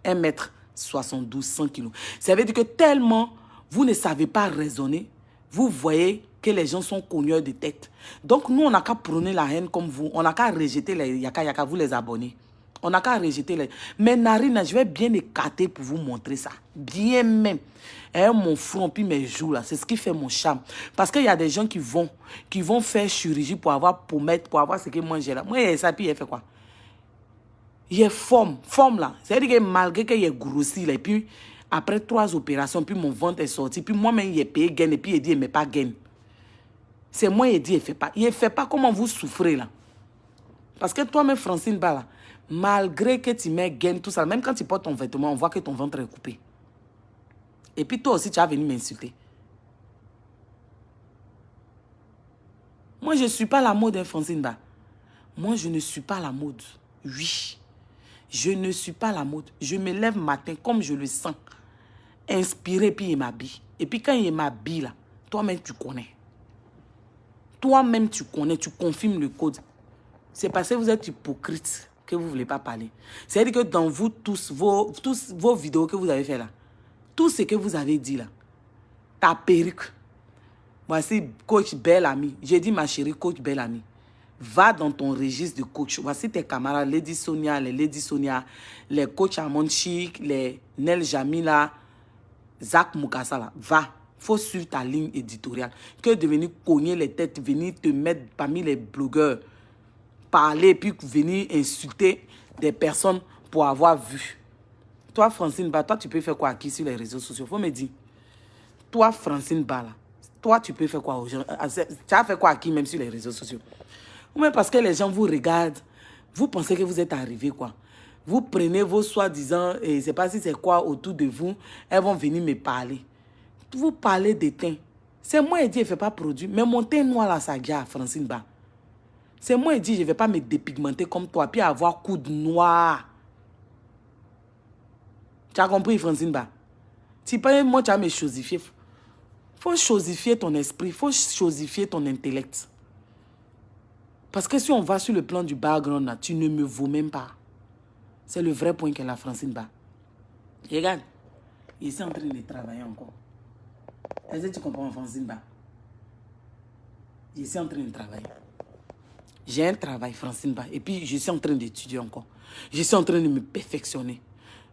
[SPEAKER 1] 1m72, 100 kilos. Ça veut dire que tellement vous ne savez pas raisonner, vous voyez que les gens sont cogneurs de tête. Donc nous, on n'a qu'à prôner la haine comme vous. On n'a qu'à rejeter les Yaka Yaka, vous les abonnés. On n'a qu'à rejeter les... Mais Narina, je vais bien écarter pour vous montrer ça. Bien même. Et mon front, puis mes joues, là, c'est ce qui fait mon charme. Parce qu'il y a des gens qui vont faire chirurgie pour avoir pommette, pour avoir ce que moi j'ai là. Moi, ça, puis il fait quoi? Il est forme là. C'est-à-dire que malgré qu'il est grossi, là, et puis Après 3 opérations, puis mon ventre est sorti. Puis moi-même, il est payé gain. Et puis il dit, il ne met pas gain. C'est moi, il dit, il ne fait pas. Il ne fait pas comment vous souffrez là. Parce que toi-même, Francine Bala, malgré que tu mets gain, tout ça, même quand tu portes ton vêtement, on voit que ton ventre est coupé. Et puis toi aussi, tu as venu m'insulter. Moi, je ne suis pas la mode, hein, Francine Bala. Moi, je ne suis pas la mode. Oui. Je ne suis pas la mode. Je me lève matin comme je le sens. Inspiré, puis il m'habille. Et puis quand il m'habille, là, toi-même, tu connais. Toi-même, tu connais, tu confirmes le code. C'est parce que vous êtes hypocrite que vous ne voulez pas parler. C'est-à-dire que dans vous tous vos vidéos que vous avez fait là, tout ce que vous avez dit là, ta perruque. Voici coach Belle-Amie. J'ai dit ma chérie coach Belle-Amie. Va dans ton registre de coach. Voici tes camarades, Lady Sonia, les Lady Sonia, les coachs Amon Chic, les Nel Jamila, Zach Moukassa là. Va. Faut suivre ta ligne éditoriale. Que de venir cogner les têtes, venir te mettre parmi les blogueurs, parler, puis venir insulter des personnes pour avoir vu. Toi, Francine Ba, toi, tu peux faire quoi à qui sur les réseaux sociaux? Faut me dire. Toi, Francine Ba, là, toi, tu peux faire quoi aux gens? Tu as fait quoi à qui même sur les réseaux sociaux? Ou même parce que les gens vous regardent, vous pensez que vous êtes arrivé, quoi. Vous prenez vos soi-disant, et je ne sais pas si c'est quoi autour de vous, elles vont venir me parler. Vous parlez de teint. C'est moi qui dis, je ne fais pas produit. Mais mon teint noir, là, ça gare, Francine Ba. C'est moi qui dis, je ne vais pas me dépigmenter comme toi, puis avoir coude noir. Tu as compris, Francine Ba? Si pas moi, tu as me chosifier. Il faut chosifier ton esprit, il faut chosifier ton intellect. Parce que si on va sur le plan du background, là, tu ne me vaux même pas. C'est le vrai point que la Francine Ba. Regarde, il est en train de travailler encore. Est-ce que tu comprends, Francine Ba? Je suis en train de travailler. J'ai un travail, Francine Ba. Et puis, je suis en train d'étudier encore. Je suis en train de me perfectionner.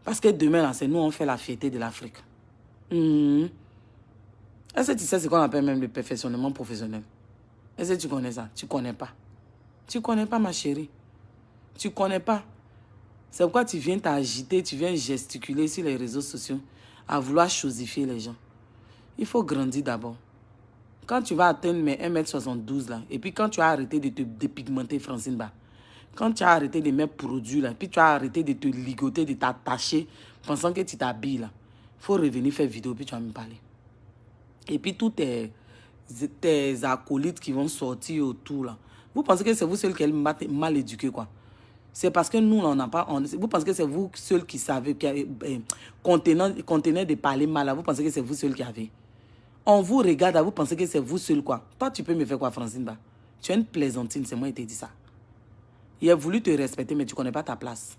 [SPEAKER 1] Parce que demain, là, c'est nous, on fait la fierté de l'Afrique. Est-ce que tu sais ce qu'on appelle même le perfectionnement professionnel? Est-ce que tu connais ça? Tu ne connais pas. Tu ne connais pas, ma chérie. Tu ne connais pas. C'est pourquoi tu viens t'agiter, tu viens gesticuler sur les réseaux sociaux à vouloir chosifier les gens. Il faut grandir d'abord. Quand tu vas atteindre mes 1m72 là, et puis quand tu as arrêté de te dépigmenter, Francine Ba, quand tu as arrêté de mettre produits là, puis tu as arrêté de te ligoter, de t'attacher, pensant que tu t'habilles là, il faut revenir faire vidéo, puis tu vas me parler. Et puis tous tes acolytes qui vont sortir autour là, vous pensez que c'est vous seuls qui êtes mal éduqués, quoi? C'est parce que nous, on n'a pas... vous pensez que c'est vous seuls qui savez, contenant de parler mal, là, vous pensez que c'est vous seuls qui avez. On vous regarde, vous pensez que c'est vous seul, quoi. Toi, tu peux me faire quoi, Francine Ba? Tu es une plaisantine, c'est moi qui t'ai dit ça. Il a voulu te respecter, mais tu ne connais pas ta place.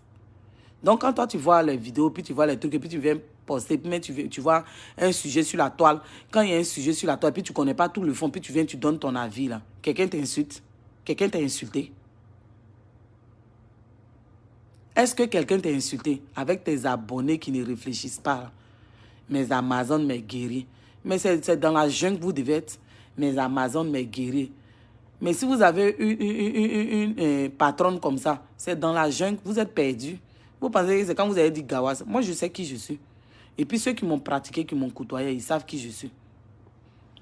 [SPEAKER 1] Donc, quand toi, tu vois les vidéos, puis tu vois les trucs, et puis tu viens poster, mais tu vois un sujet sur la toile. Quand il y a un sujet sur la toile, puis tu ne connais pas tout le fond, puis tu viens, tu donnes ton avis, là. Quelqu'un t'insulte. Quelqu'un t'a insulté. Est-ce que quelqu'un t'a insulté avec tes abonnés qui ne réfléchissent pas? Mes Amazones, mes guerriers. Mais c'est dans la jungle que vous devez être. Mes Amazones, mes guerriers. Mais si vous avez une patronne comme ça, c'est dans la jungle, vous êtes perdu. Vous pensez que c'est quand vous avez dit Gawas. Moi, je sais qui je suis. Et puis ceux qui m'ont pratiqué, qui m'ont côtoyé, ils savent qui je suis.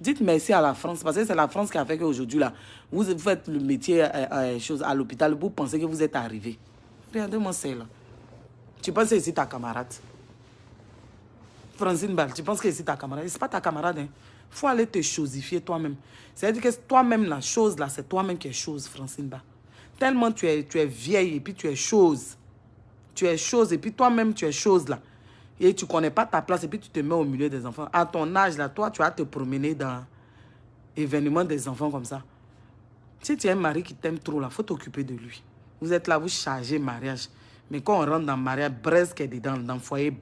[SPEAKER 1] Dites merci à la France, parce que c'est la France qui a fait qu'aujourd'hui, là, vous faites le métier à l'hôpital, vous pensez que vous êtes arrivé. Regardez-moi celle-là. Tu penses que c'est ta camarade? Francine Ba, tu penses que c'est ta camarade? Ce n'est pas ta camarade. Il faut aller te chosifier toi-même. C'est-à-dire que toi-même, la chose là, c'est toi-même qui es chose, Francine Ba. Tellement tu es vieille et puis tu es chose. Tu es chose et puis toi-même tu es chose là. Et tu ne connais pas ta place et puis tu te mets au milieu des enfants. À ton âge là, toi, tu vas te promener dans l'événement des enfants comme ça. Si tu as un mari qui t'aime trop là, il faut t'occuper de lui. Vous êtes là, vous chargez mariage. Mais quand on rentre dans le mariage, presque dedans, dans le foyer,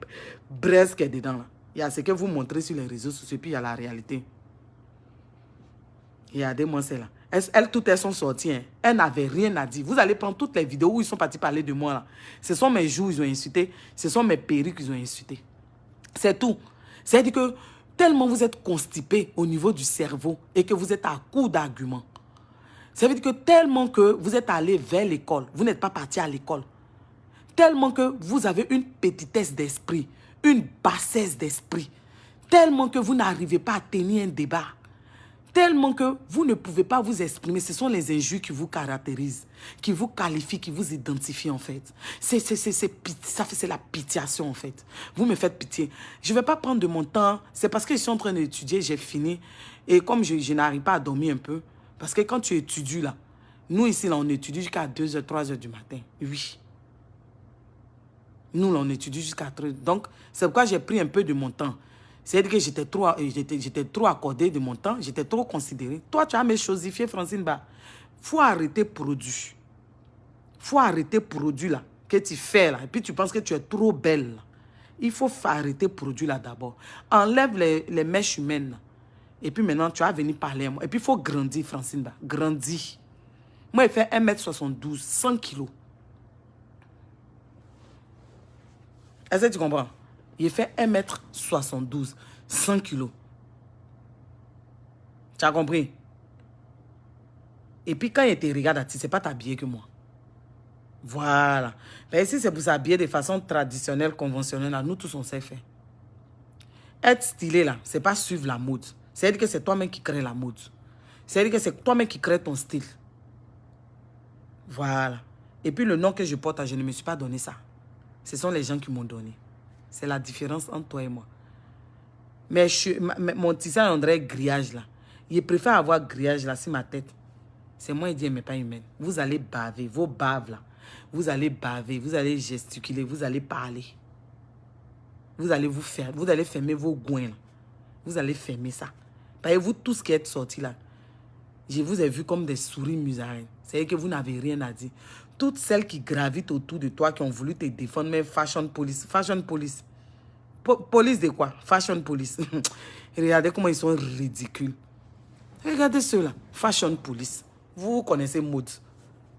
[SPEAKER 1] presque dedans. Là. Il y a ce que vous montrez sur les réseaux sociaux, puis il y a la réalité. Regardez-moi celle-là. Elles, toutes elles sont sorties. Hein. Elles n'avaient rien à dire. Vous allez prendre toutes les vidéos où ils sont partis parler de moi. Là. Ce sont mes joues, ils ont insulté. Ce sont mes perruques, ils ont insulté. C'est tout. C'est-à-dire que tellement vous êtes constipé au niveau du cerveau et que vous êtes à court d'arguments. Ça veut dire que tellement que vous êtes allé vers l'école, vous n'êtes pas parti à l'école. Tellement que vous avez une petitesse d'esprit, une bassesse d'esprit. Tellement que vous n'arrivez pas à tenir un débat. Tellement que vous ne pouvez pas vous exprimer. Ce sont les injures qui vous caractérisent, qui vous qualifient, qui vous identifient en fait. C'est la pitiation en fait. Vous me faites pitié. Je ne vais pas prendre de mon temps. C'est parce que je suis en train d'étudier, j'ai fini. Et comme je n'arrive pas à dormir un peu, parce que quand tu étudies là, nous ici là, on étudie jusqu'à 2h, 3h du matin. Oui. Nous là, on étudie jusqu'à 3h. Donc, c'est pourquoi j'ai pris un peu de mon temps. C'est-à-dire que j'étais trop accordé de mon temps, j'étais trop considéré. Toi, tu as me chosifié, Francine Ba. Il faut arrêter produit. Il faut arrêter produit là, que tu fais là. Et puis tu penses que tu es trop belle là. Il faut arrêter produit là d'abord. Enlève les mèches humaines là. Et puis maintenant, tu vas venir parler à moi. Et puis il faut grandir, Francine Ba. Grandir. Moi, il fait 1m72, 100 kilos. Est-ce que tu comprends? Il fait 1m72, 100 kilos. Tu as compris? Et puis quand il te regarde, tu ne sais pas t'habiller que moi. Voilà. Mais ici, c'est pour s'habiller de façon traditionnelle, conventionnelle. Là, nous tous, on sait faire. Être stylé, là, ce n'est pas suivre la mode. C'est-à-dire que c'est toi-même qui crée la mode. C'est-à-dire que c'est toi-même qui crée ton style. Voilà. Et puis le nom que je porte, je ne me suis pas donné ça. Ce sont les gens qui m'ont donné. C'est la différence entre toi et moi. Mais mon tissage, on dirait grillage là. Je préfère avoir grillage là sur ma tête. C'est moi qui dis, mais pas humaine. Vous allez baver, vos baves là. Vous allez baver, vous allez gesticuler, vous allez parler. Vous allez vous allez fermer vos goins là. Vous allez fermer ça. Voyez-vous, tout ce qui est sorti là. Je vous ai vu comme des souris musaraines. C'est-à-dire que vous n'avez rien à dire. Toutes celles qui gravitent autour de toi, qui ont voulu te défendre, même fashion police. Fashion police. Police de quoi? Fashion police. Regardez comment ils sont ridicules. Regardez ceux-là. Fashion police. Vous connaissez mode.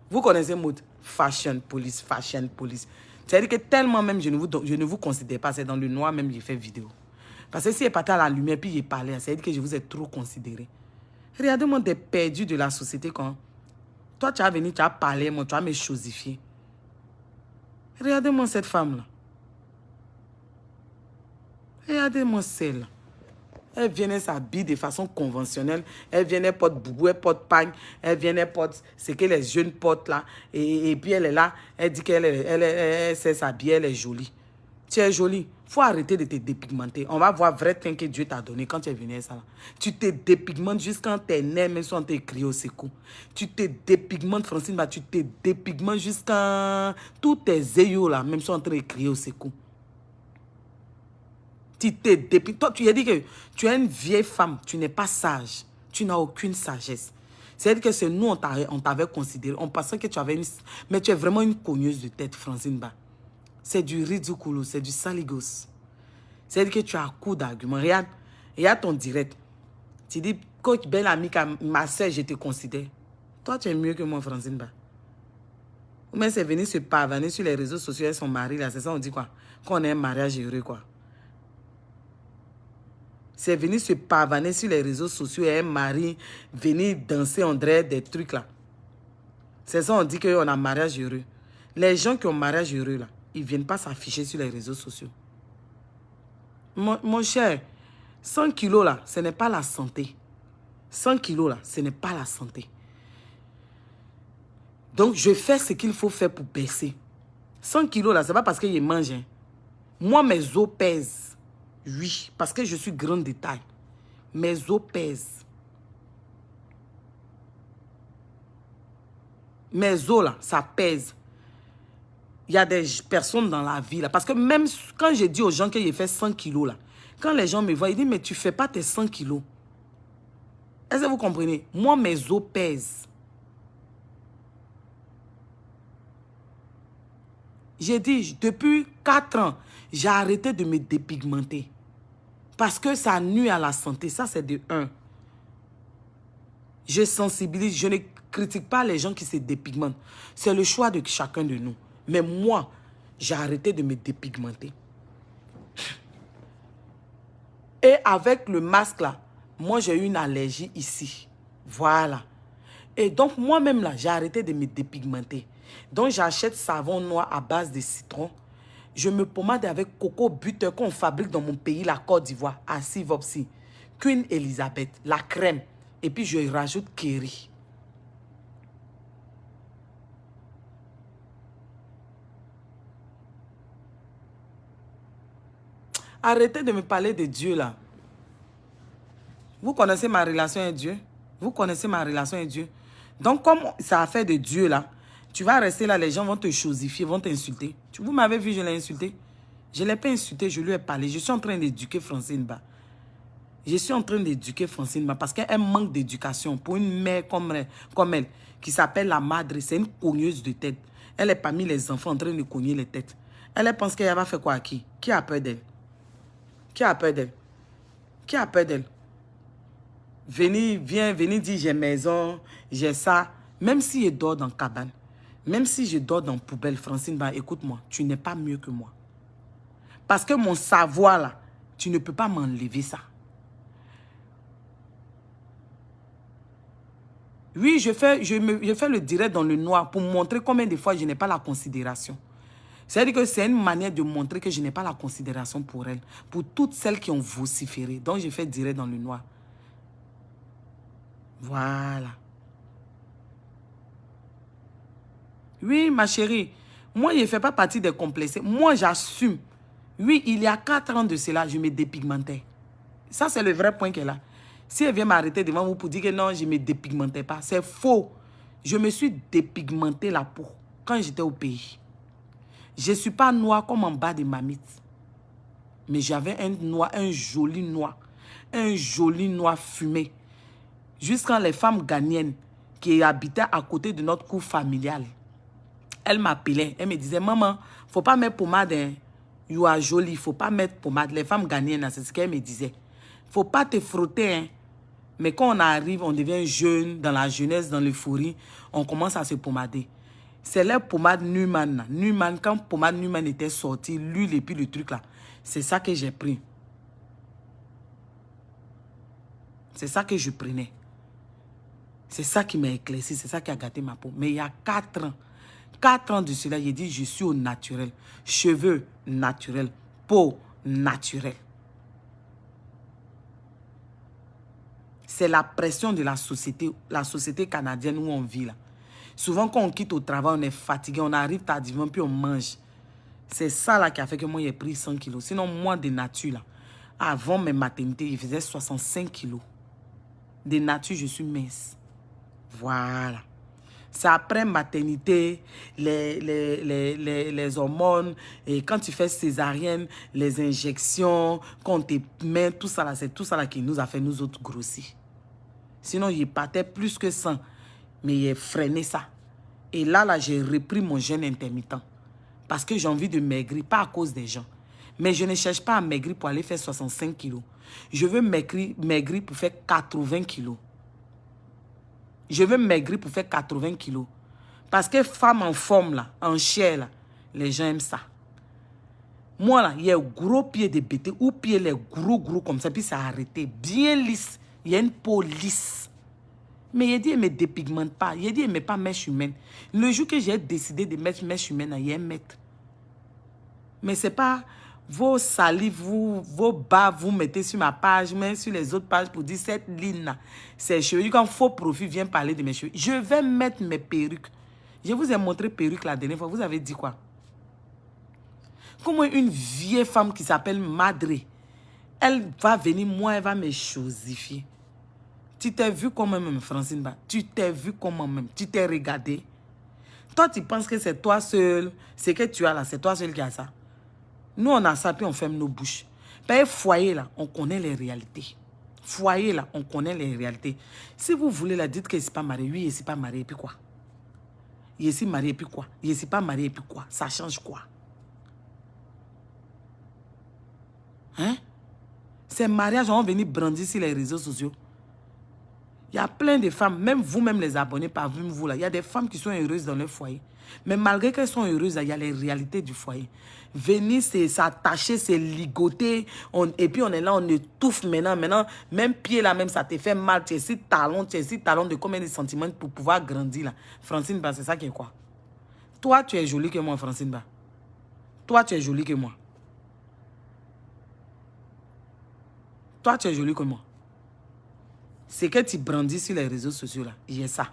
[SPEAKER 1] Vous connaissez mode. Fashion police. Fashion police. C'est-à-dire que tellement même je ne vous considère pas. C'est dans le noir même j'ai fait vidéo. Parce que si il partait à la lumière puis il parlait, c'est-à-dire que je vous ai trop considéré. Regardez-moi des perdus de la société quand... Toi, tu as venu, tu as parlé, moi, tu as me chosifié. Regardez-moi cette femme-là. Regardez-moi celle-là. Elle vient, elle s'habille de façon conventionnelle. Elle vient, elle porte boubou, elle porte pagne. Elle vient, elle porte ce que les jeunes portent là. Et puis elle est là. Elle dit qu'elle sait s'habiller, elle est jolie. Tu es jolie. Il faut arrêter de te dépigmenter. On va voir vrai teint que Dieu t'a donné quand tu es venu à ça. Là. Tu te dépigmentes jusqu'à tes nerfs, même si on t'écrit au secours. Tu te dépigmentes, Francine, bah, tu te dépigmentes jusqu'à tous tes yeux là, même si on t'écrit au secours. Tu te dépigmentes. Toi, tu as dit que tu es une vieille femme, tu n'es pas sage. Tu n'as aucune sagesse. C'est-à-dire que c'est nous, on t'avait considéré. On pensait que tu avais une... Mais tu es vraiment une cogneuse de tête, Francine Ba. C'est du ridicule, c'est du saligos. C'est-à-dire que tu as un coup d'argument. Regarde ton direct. Tu dis, coach, belle amie, ma soeur, je te considère. Toi, tu es mieux que moi, Francine Ba. Mais c'est venu se pavaner sur les réseaux sociaux avec son mari, là. C'est ça, on dit quoi? Qu'on a un mariage heureux, quoi. C'est venu se pavaner sur les réseaux sociaux et un mari venir danser, on dirait des trucs, là. C'est ça, on dit qu'on a un mariage heureux. Les gens qui ont un mariage heureux, là, ils ne viennent pas s'afficher sur les réseaux sociaux. Mon cher, 100 kilos là, ce n'est pas la santé. 100 kilos là, ce n'est pas la santé. Donc, je fais ce qu'il faut faire pour baisser. 100 kilos là, ce n'est pas parce que je mange. Hein. Moi, mes os pèsent. Oui, parce que je suis grande de taille. Mes os pèsent. Mes os là, ça pèse. Il y a des personnes dans la vie, là. Parce que même quand je dis aux gens que j'ai fait 100 kilos, là, quand les gens me voient, ils disent, mais tu ne fais pas tes 100 kilos. Est-ce que vous comprenez? Moi, mes os pèsent. J'ai dit, depuis 4 ans, j'ai arrêté de me dépigmenter. Parce que ça nuit à la santé. Ça, c'est de 1. Je sensibilise, je ne critique pas les gens qui se dépigmentent. C'est le choix de chacun de nous. Mais moi, j'ai arrêté de me dépigmenter. Et avec le masque là, moi j'ai eu une allergie ici. Voilà. Et donc moi-même là, j'ai arrêté de me dépigmenter. Donc j'achète savon noir à base de citron. Je me pommade avec coco butter qu'on fabrique dans mon pays, la Côte d'Ivoire, à Sivopsi. Queen Elizabeth, la crème. Et puis je rajoute Kerry. Arrêtez de me parler de Dieu là. Vous connaissez ma relation avec Dieu? Vous connaissez ma relation avec Dieu? Donc comme ça a fait de Dieu là, tu vas rester là, les gens vont te chosifier, vont t'insulter. Vous m'avez vu, je l'ai insulté. Je ne l'ai pas insulté, je lui ai parlé. Je suis en train d'éduquer Francine Ba. Je suis en train d'éduquer Francine Ba parce qu'elle manque d'éducation. Pour une mère comme elle qui s'appelle la madre, c'est une cogneuse de tête. Elle est parmi les enfants en train de cogner les têtes. Elle pense qu'elle va faire quoi à qui? Qui a peur d'elle? Qui a peur d'elle? Qui a peur d'elle? Venez dire j'ai maison, j'ai ça. Même si je dors dans cabane, même si je dors dans poubelle, Francine Ba, écoute-moi, tu n'es pas mieux que moi. Parce que mon savoir là, tu ne peux pas m'enlever ça. Oui, je fais le direct dans le noir pour montrer combien de fois je n'ai pas la considération. C'est-à-dire que c'est une manière de montrer que je n'ai pas la considération pour elle. Pour toutes celles qui ont vociféré. Donc, je fais direct dans le noir. Voilà. Oui, ma chérie. Moi, je ne fais pas partie des complexés. Moi, j'assume. Oui, il y a 4 ans de cela, je me dépigmentais. Ça, c'est le vrai point qu'elle a. Si elle vient m'arrêter devant vous pour dire que non, je ne me dépigmentais pas, c'est faux. Je me suis dépigmenté la peau quand j'étais au pays. Je ne suis pas noire comme en bas de ma mythe. Mais j'avais un joli noir fumé. Jusqu'à les femmes ghanéennes qui habitaient à côté de notre cour familiale, elles m'appelaient, elles me disaient, maman, il ne faut pas mettre pommade, hein. You are jolie, il ne faut pas mettre pommade. Les femmes ghanéennes, c'est ce qu'elles me disaient. Il ne faut pas te frotter, hein. Mais quand on arrive, on devient jeune, dans la jeunesse, dans l'euphorie, on commence à se pommader. C'est la pommade Neumann. Neumann, quand pommade Neumann était sortie, l'huile et puis le truc là, c'est ça que j'ai pris. C'est ça que je prenais. C'est ça qui m'a éclairci, c'est ça qui a gâté ma peau. Mais il y a 4 ans, 4 ans de cela, j'ai dit je suis au naturel. Cheveux naturels, peau naturelle. C'est la pression de la société canadienne où on vit là. Souvent, quand on quitte au travail, on est fatigué, on arrive tardivement, puis on mange. C'est ça là qui a fait que moi, j'ai pris 100 kilos. Sinon, moi, de nature, là, avant mes maternités, je faisais 65 kilos. De nature, je suis mince. Voilà. C'est après maternité, les hormones, et quand tu fais césarienne, les injections, quand on te met, tout ça là, c'est tout ça là qui nous a fait nous autres grossir. Sinon, je partais plus que 100. Mais j'ai freiné ça. Et là, j'ai repris mon jeûne intermittent. Parce que j'ai envie de maigrir, pas à cause des gens. Mais je ne cherche pas à maigrir pour aller faire 65 kilos. Je veux maigrir pour faire 80 kilos. Je veux maigrir pour faire 80 kilos. Parce que femme en forme, là, en chair, là, les gens aiment ça. Moi, là, il y a un gros pied de bêté, ou pied les gros comme ça, puis ça a arrêté. Bien lisse. Il y a une peau lisse. Mais il a dit, il ne me dépigmente pas. Il a dit, il ne met pas mèche humaine. Le jour que j'ai décidé de mettre mèche humaine, il y a un mètre. Mais ce n'est pas vos salives, vos bas, vous mettez sur ma page, mais sur les autres pages pour dire cette ligne-là. C'est cheveux. Quand faux profil vient parler de mes cheveux, je vais mettre mes perruques. Je vous ai montré perruque la dernière fois. Vous avez dit quoi? Comment une vieille femme qui s'appelle Madre, elle va venir, moi, elle va me chosifier. Tu t'es vu comment même, Francine Ba? Tu t'es vu comment même? Tu t'es regardé? Toi, tu penses que c'est toi seul. Ce que tu as là, c'est toi seul qui a ça. Nous, on a ça, puis on ferme nos bouches. Puis, foyer, là, on connaît les réalités. Foyer, là, on connaît les réalités. Si vous voulez, là, dites que je ne suis pas marié. Oui, je ne suis pas marié, et puis quoi? Je suis marié, et puis quoi? Je ne suis pas marié, et puis quoi? Ça change quoi? Hein? Ces mariages vont venir brandir sur les réseaux sociaux. Il y a plein de femmes, même vous-même les abonnés, parmi vous là, il y a des femmes qui sont heureuses dans leur foyer. Mais malgré qu'elles sont heureuses, il y a les réalités du foyer. Venir s'attacher, se ligoter, et puis on est là, on étouffe maintenant, même pied là, même ça te fait mal, tu es si talon de combien de centimètres pour pouvoir grandir là. Francine Ba, c'est ça qui est quoi? Toi, tu es jolie que moi, Francine Ba. Toi, tu es jolie que moi. Toi, tu es jolie que moi. C'est que tu brandis sur les réseaux sociaux là, il y a ça.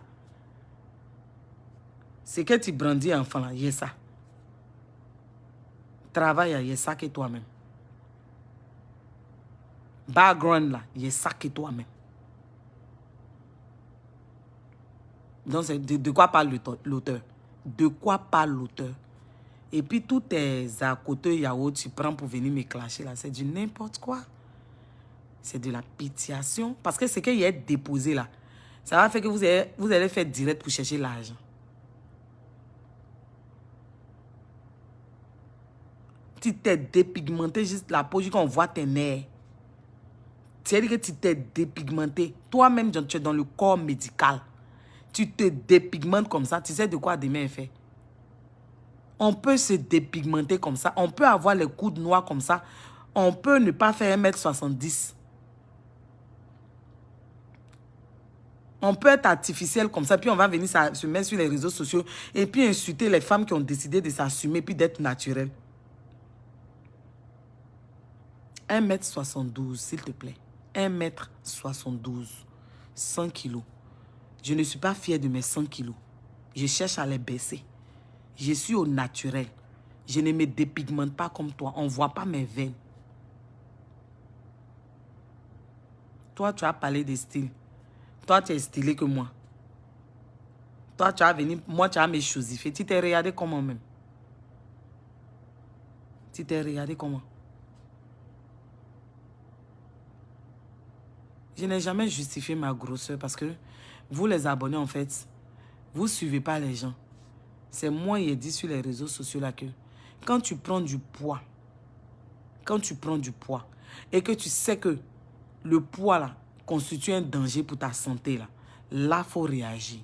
[SPEAKER 1] C'est que tu brandis enfant là, il y a ça. Travail, il y a ça que toi-même. Background là, il y a ça que toi-même. Donc, c'est de quoi parle l'auteur? De quoi parle l'auteur? Et puis, tous tes à côté Yahoo, tu prends pour venir me clasher là, c'est du n'importe quoi. C'est de la pitiation. Parce que ce qu'il y a déposé là, ça va faire que vous allez faire direct pour chercher l'argent. Tu t'es dépigmenté juste la peau, qu'on voit tes nerfs. C'est-à-dire que tu t'es dépigmenté. Toi-même, tu es dans le corps médical. Tu te dépigmentes comme ça. Tu sais de quoi demain est fait. On peut se dépigmenter comme ça. On peut avoir les coudes noirs comme ça. On peut ne pas faire 1m70. On peut être artificiel comme ça. Puis on va venir se mettre sur les réseaux sociaux. Et puis insulter les femmes qui ont décidé de s'assumer. Puis d'être naturelles. 1m72, s'il te plaît. 1m72. 100 kilos. Je ne suis pas fière de mes 100 kilos. Je cherche à les baisser. Je suis au naturel. Je ne me dépigmente pas comme toi. On ne voit pas mes veines. Toi, tu as parlé de style. Toi, tu es stylé que moi. Toi, tu as venu... Moi, tu as me chosifié. Tu t'es regardé comment même? Tu t'es regardé comment? Je n'ai jamais justifié ma grosseur parce que vous, les abonnés, en fait, vous ne suivez pas les gens. C'est moi qui ai dit sur les réseaux sociaux là que quand tu prends du poids, et que tu sais que le poids là constitue un danger pour ta santé, là, il faut réagir.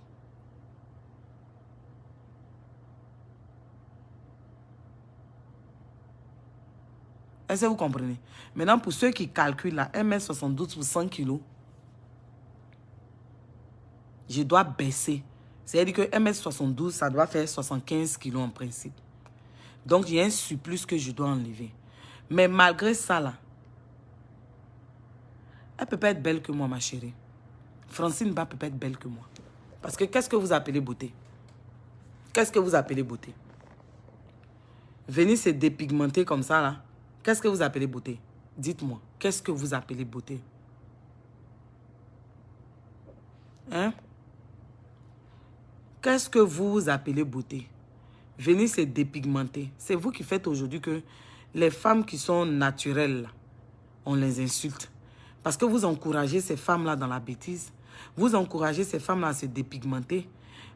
[SPEAKER 1] Est-ce que vous comprenez? Maintenant, pour ceux qui calculent là, 1m72 pour 100 kg, je dois baisser. C'est-à-dire que 1m72, ça doit faire 75 kg en principe. Donc, il y a un surplus que je dois enlever. Mais malgré ça, là, elle ne peut pas être belle que moi, ma chérie. Francine Ba peut pas être belle que moi. Parce que qu'est-ce que vous appelez beauté? Qu'est-ce que vous appelez beauté? Venir se dépigmenter comme ça, là. Qu'est-ce que vous appelez beauté? Dites-moi, qu'est-ce que vous appelez beauté? Hein? Qu'est-ce que vous appelez beauté? Venir se dépigmenter. C'est vous qui faites aujourd'hui que les femmes qui sont naturelles, là, on les insulte. Parce que vous encouragez ces femmes-là dans la bêtise. Vous encouragez ces femmes-là à se dépigmenter.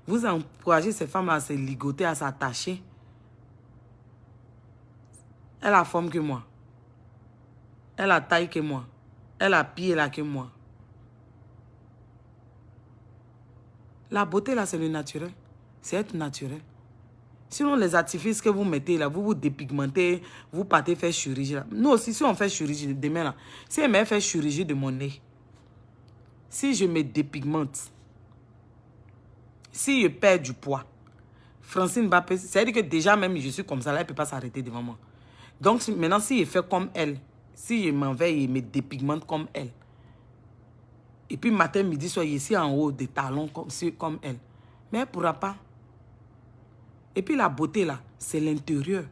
[SPEAKER 1] Vous encouragez ces femmes-là à se ligoter, à s'attacher. Elle a la forme que moi. Elle a la taille que moi. Elle a pied là que moi. La beauté là, c'est le naturel. C'est être naturel. Sinon, les artifices que vous mettez là, vous vous dépigmentez, vous partez faire chirurgie là. Nous aussi, si on fait chirurgie demain là, si elle m'a fait chirurgie de mon nez, si je me dépigmente, si je perds du poids, Francine va... C'est-à-dire que déjà même je suis comme ça là, elle ne peut pas s'arrêter devant moi. Donc maintenant, si je fais comme elle, si je m'en vais et me dépigmente comme elle, et puis matin, midi, soir, ici en haut des talons comme elle, mais elle ne pourra pas. Et puis la beauté là, c'est l'intérieur.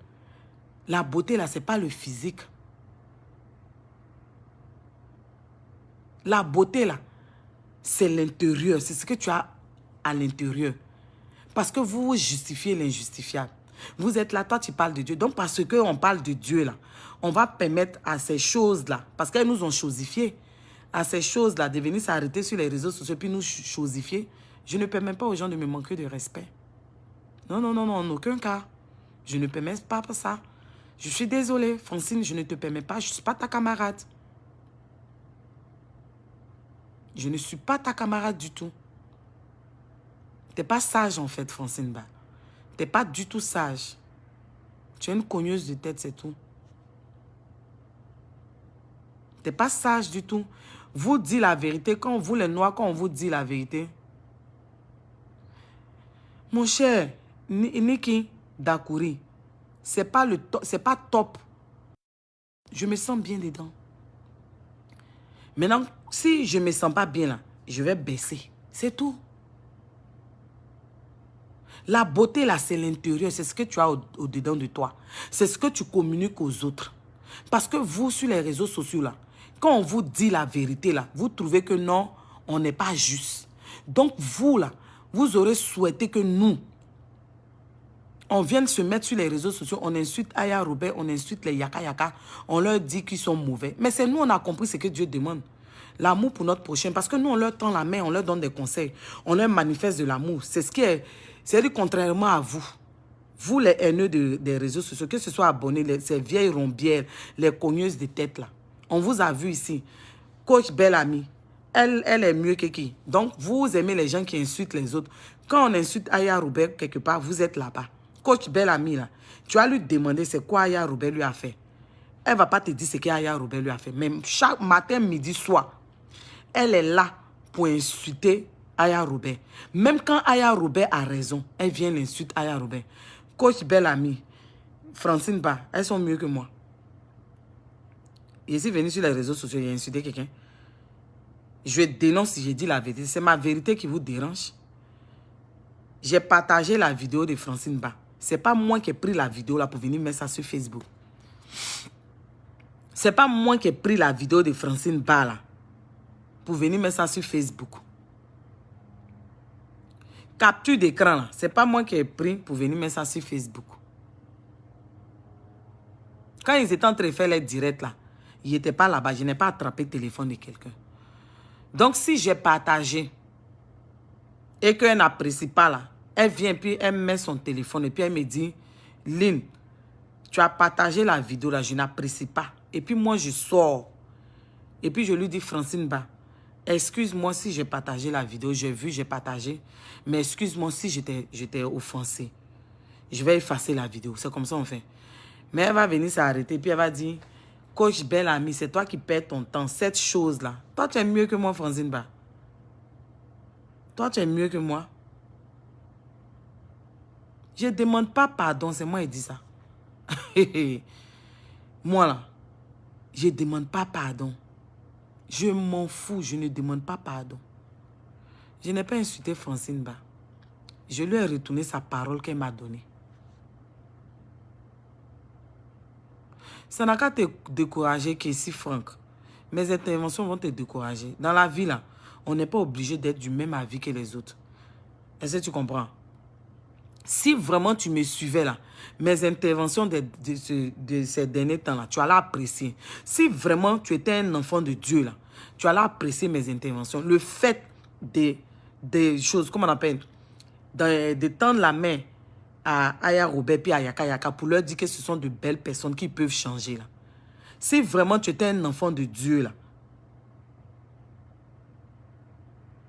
[SPEAKER 1] La beauté là, ce n'est pas le physique. La beauté là, c'est l'intérieur. C'est ce que tu as à l'intérieur. Parce que vous justifiez l'injustifiable. Vous êtes là, toi tu parles de Dieu. Donc parce qu'on parle de Dieu là, on va permettre à ces choses-là, parce qu'elles nous ont chosifié, à ces choses-là de venir s'arrêter sur les réseaux sociaux puis nous chosifier. Je ne permets pas aux gens de me manquer de respect. Non, non, non, non, en aucun cas. Je ne permets pas ça. Je suis désolée, Francine, je ne te permets pas. Je ne suis pas ta camarade. Je ne suis pas ta camarade du tout. Tu n'es pas sage en fait, Francine Ba. Tu n'es pas du tout sage. Tu es une cogneuse de tête, c'est tout. Tu n'es pas sage du tout. Vous dites la vérité. Quand vous les noirs, quand on vous dit la vérité. Mon cher, Niki Dakouri, C'est pas top. Je me sens bien dedans. Maintenant, si je ne me sens pas bien là, je vais baisser. C'est tout. La beauté là, c'est l'intérieur. C'est ce que tu as au-dedans de toi. C'est ce que tu communiques aux autres. Parce que vous, sur les réseaux sociaux là, quand on vous dit la vérité là, vous trouvez que non, on n'est pas juste. Donc vous là, vous aurez souhaité que nous, on vienne se mettre sur les réseaux sociaux, on insulte Aya Robert, on insulte les Yaka Yaka, on leur dit qu'ils sont mauvais. Mais c'est nous, on a compris ce que Dieu demande. L'amour pour notre prochain. Parce que nous, on leur tend la main, on leur donne des conseils. On leur manifeste de l'amour. C'est ce qui est... C'est-à-dire contrairement à vous. Vous, les haineux des réseaux sociaux, que ce soit abonnés, ces vieilles rombières, les cogneuses de tête là. On vous a vu ici. Coach Bellamy, elle est mieux que qui? Donc, vous aimez les gens qui insultent les autres. Quand on insulte Aya Robert quelque part, vous êtes là-bas. Coach Bellamy, là, tu vas lui demander c'est quoi Aya Robert lui a fait. Elle ne va pas te dire ce qu'Aya Robert lui a fait. Même chaque matin, midi, soir, elle est là pour insulter Aya Robert. Même quand Aya Robert a raison, elle vient l'insulter Aya Robert. Coach Bellamy, Francine Ba, elles sont mieux que moi. Et si venu sur les réseaux sociaux et insulter quelqu'un, je dénonce si j'ai dit la vérité. C'est ma vérité qui vous dérange. J'ai partagé la vidéo de Francine Ba. Ce n'est pas moi qui ai pris la vidéo là pour venir mettre ça sur Facebook. Ce n'est pas moi qui ai pris la vidéo de Francine Ba là pour venir mettre ça sur Facebook. Capture d'écran là, ce n'est pas moi qui ai pris pour venir mettre ça sur Facebook. Quand ils étaient en train de faire les directs là, ils n'étaient pas là-bas. Je n'ai pas attrapé le téléphone de quelqu'un. Donc si j'ai partagé et qu'elle n'apprécie pas là, elle vient puis elle met son téléphone et puis elle me dit, Lynn, tu as partagé la vidéo là, je n'apprécie pas. Et puis moi je sors. Et puis je lui dis, Francine Ba, excuse-moi si j'ai partagé la vidéo, j'ai vu, j'ai partagé, mais excuse-moi si j'étais offensé. Je vais effacer la vidéo, c'est comme ça on fait. Mais elle va venir s'arrêter, puis elle va dire, Coach Bellamy, c'est toi qui perds ton temps, cette chose-là. Toi, tu es mieux que moi, Francine Ba. Toi, tu es mieux que moi. Je ne demande pas pardon, c'est moi qui dis ça. Moi, là, je ne demande pas pardon. Je m'en fous, je ne demande pas pardon. Je n'ai pas insulté Francine Ba. Je lui ai retourné sa parole qu'elle m'a donnée. Ça n'a qu'à te décourager qu'ici, Franck. Mes interventions vont te décourager. Dans la vie, là, on n'est pas obligé d'être du même avis que les autres. Est-ce que tu comprends? Si vraiment tu me suivais là, mes interventions de ces derniers temps-là, tu allais apprécier. Si vraiment tu étais un enfant de Dieu là, tu allais apprécier mes interventions. Le fait des choses, comment on appelle, de tendre la main à Aya Robert et à Yaka Yaka pour leur dire que ce sont de belles personnes qui peuvent changer là. Si vraiment tu étais un enfant de Dieu là,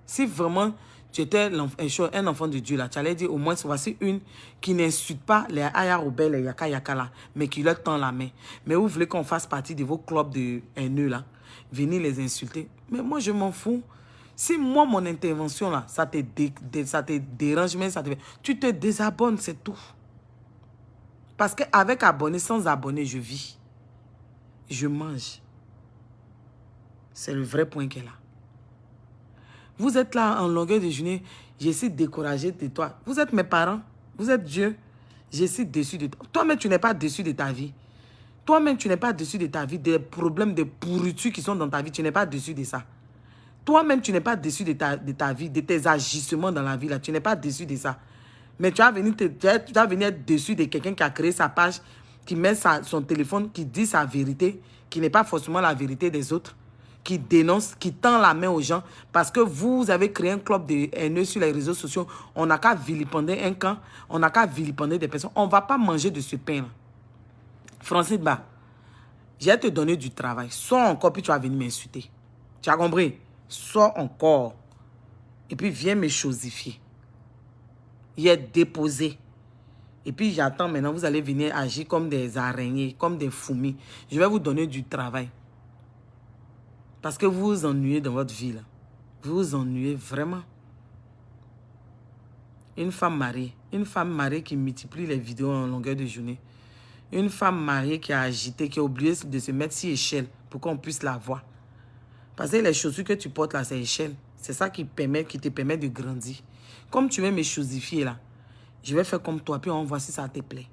[SPEAKER 1] si vraiment tu étais un enfant de Dieu là, tu allais dire au moins voici une qui n'insulte pas les Aya Robert, les Yaka Yaka là, mais qui leur tend la main. Mais vous voulez qu'on fasse partie de vos clubs de haineux là, venir les insulter. Mais moi je m'en fous. Si moi mon intervention là, ça te dérange, mais tu te désabonnes, c'est tout. Parce qu'avec abonné, sans abonné, je vis. Je mange. C'est le vrai point qu'elle a. Vous êtes là en longueur de journée, j'essaie de décourager de toi. Vous êtes mes parents, vous êtes Dieu. J'essaie déçu de toi. Toi-même, tu n'es pas déçu de ta vie. Toi-même, tu n'es pas déçu de ta vie, des problèmes, des pourritures qui sont dans ta vie, tu n'es pas déçu de ça. Toi-même, tu n'es pas déçu de ta vie, de tes agissements dans la vie, là. Tu n'es pas déçu de ça. Mais tu vas venir être déçu de quelqu'un qui a créé sa page, qui met son téléphone, qui dit sa vérité, qui n'est pas forcément la vérité des autres, qui dénonce, qui tend la main aux gens, parce que vous avez créé un club de haineux sur les réseaux sociaux. On n'a qu'à vilipender un camp, on n'a qu'à vilipender des personnes. On ne va pas manger de ce pain-là. Francine Ba, je vais te donner du travail. Sors encore, puis tu vas venir m'insulter. Tu as compris? Sors encore. Et puis viens me chosifier. Il est déposé. Et puis j'attends maintenant, vous allez venir agir comme des araignées, comme des fourmis. Je vais vous donner du travail. Parce que vous vous ennuyez dans votre vie là. Vous vous ennuyez vraiment. Une femme mariée qui multiplie les vidéos en longueur de journée. Une femme mariée qui a agité, qui a oublié de se mettre sur échelle pour qu'on puisse la voir. Parce que les chaussures que tu portes là, c'est échelle. C'est ça qui te permet de grandir. Comme tu veux me chosifier là, je vais faire comme toi, puis on voit si ça te plaît.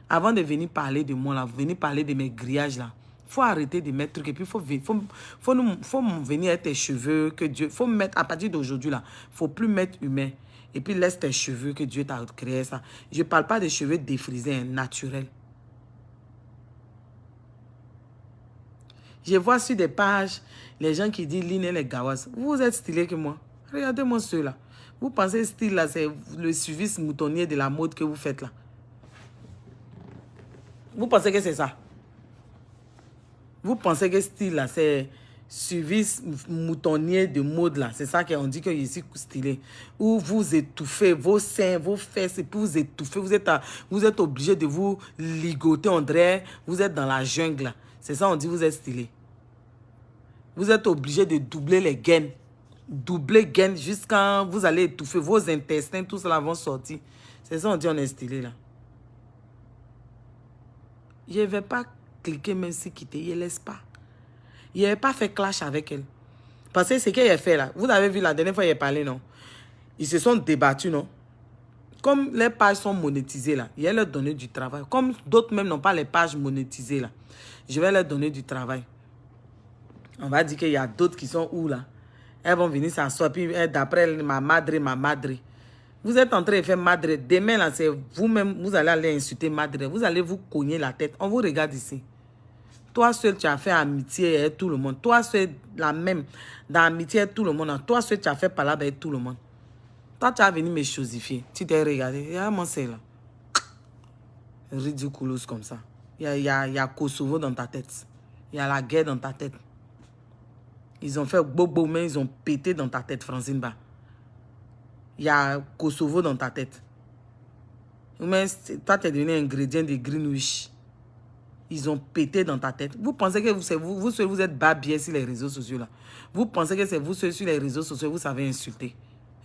[SPEAKER 1] Avant de venir parler de moi là, venir parler de mes grillages là, il faut arrêter de mettre trucs et puis il faut venir avec tes cheveux que Dieu, faut mettre à partir d'aujourd'hui là, faut plus mettre humain. Et puis laisse tes cheveux que Dieu t'a créé ça. Je parle pas de cheveux défrisés, hein, naturels. Je vois sur des pages les gens qui disent Line et les Gawas. Vous êtes stylé que moi. Regardez-moi ceux-là. Vous pensez style là, c'est le service moutonnier de la mode que vous faites là. Vous pensez que c'est ça? Vous pensez que style là, c'est service moutonnier de mode là. C'est ça qu'on dit que je suis stylé. Où vous étouffez vos seins, vos fesses, et puis vous étouffez. Vous êtes obligé de vous ligoter, on dirait. Vous êtes dans la jungle là. C'est ça on dit vous êtes stylé. Vous êtes obligé de doubler les gaines. Doubler gaines jusqu'à vous allez étouffer. Vos intestins, tout cela vont sortir. C'est ça on dit on est stylé là. Je ne vais pas cliquer même si quitter. Je ne laisse pas. Je n'ai pas fait clash avec elle. Parce que ce qu'elle a fait là, vous avez vu la dernière fois qu'il a parlé, non? Ils se sont débattus, non? Comme les pages sont monétisées là, je vais leur donner du travail. Comme d'autres même n'ont pas les pages monétisées là, je vais leur donner du travail. On va dire qu'il y a d'autres qui sont où là? Elles vont venir s'asseoir, puis d'après ma madre. Vous êtes en train de faire madre. Demain là, c'est vous-même, vous allez aller insulter madre. Vous allez vous cogner la tête. On vous regarde ici. Toi seul, tu as fait amitié avec tout le monde. Toi seul, la même, dans amitié avec tout le monde. Toi seul, tu as fait parler avec tout le monde. Toi, tu as venu me chosifier. Tu t'es regardé. Il y a mon c'est là. Ridiculous comme ça. Il y a Kosovo dans ta tête. Il y a la guerre dans ta tête. Ils ont fait bobo, mais ils ont pété dans ta tête, Francine Ba. Il y a Kosovo dans ta tête. Mais toi, tu es devenu ingrédient de Greenwich. Ils ont pété dans ta tête. Vous pensez que vous êtes babier sur les réseaux sociaux là. Vous pensez que c'est vous sur les réseaux sociaux, vous savez insulter.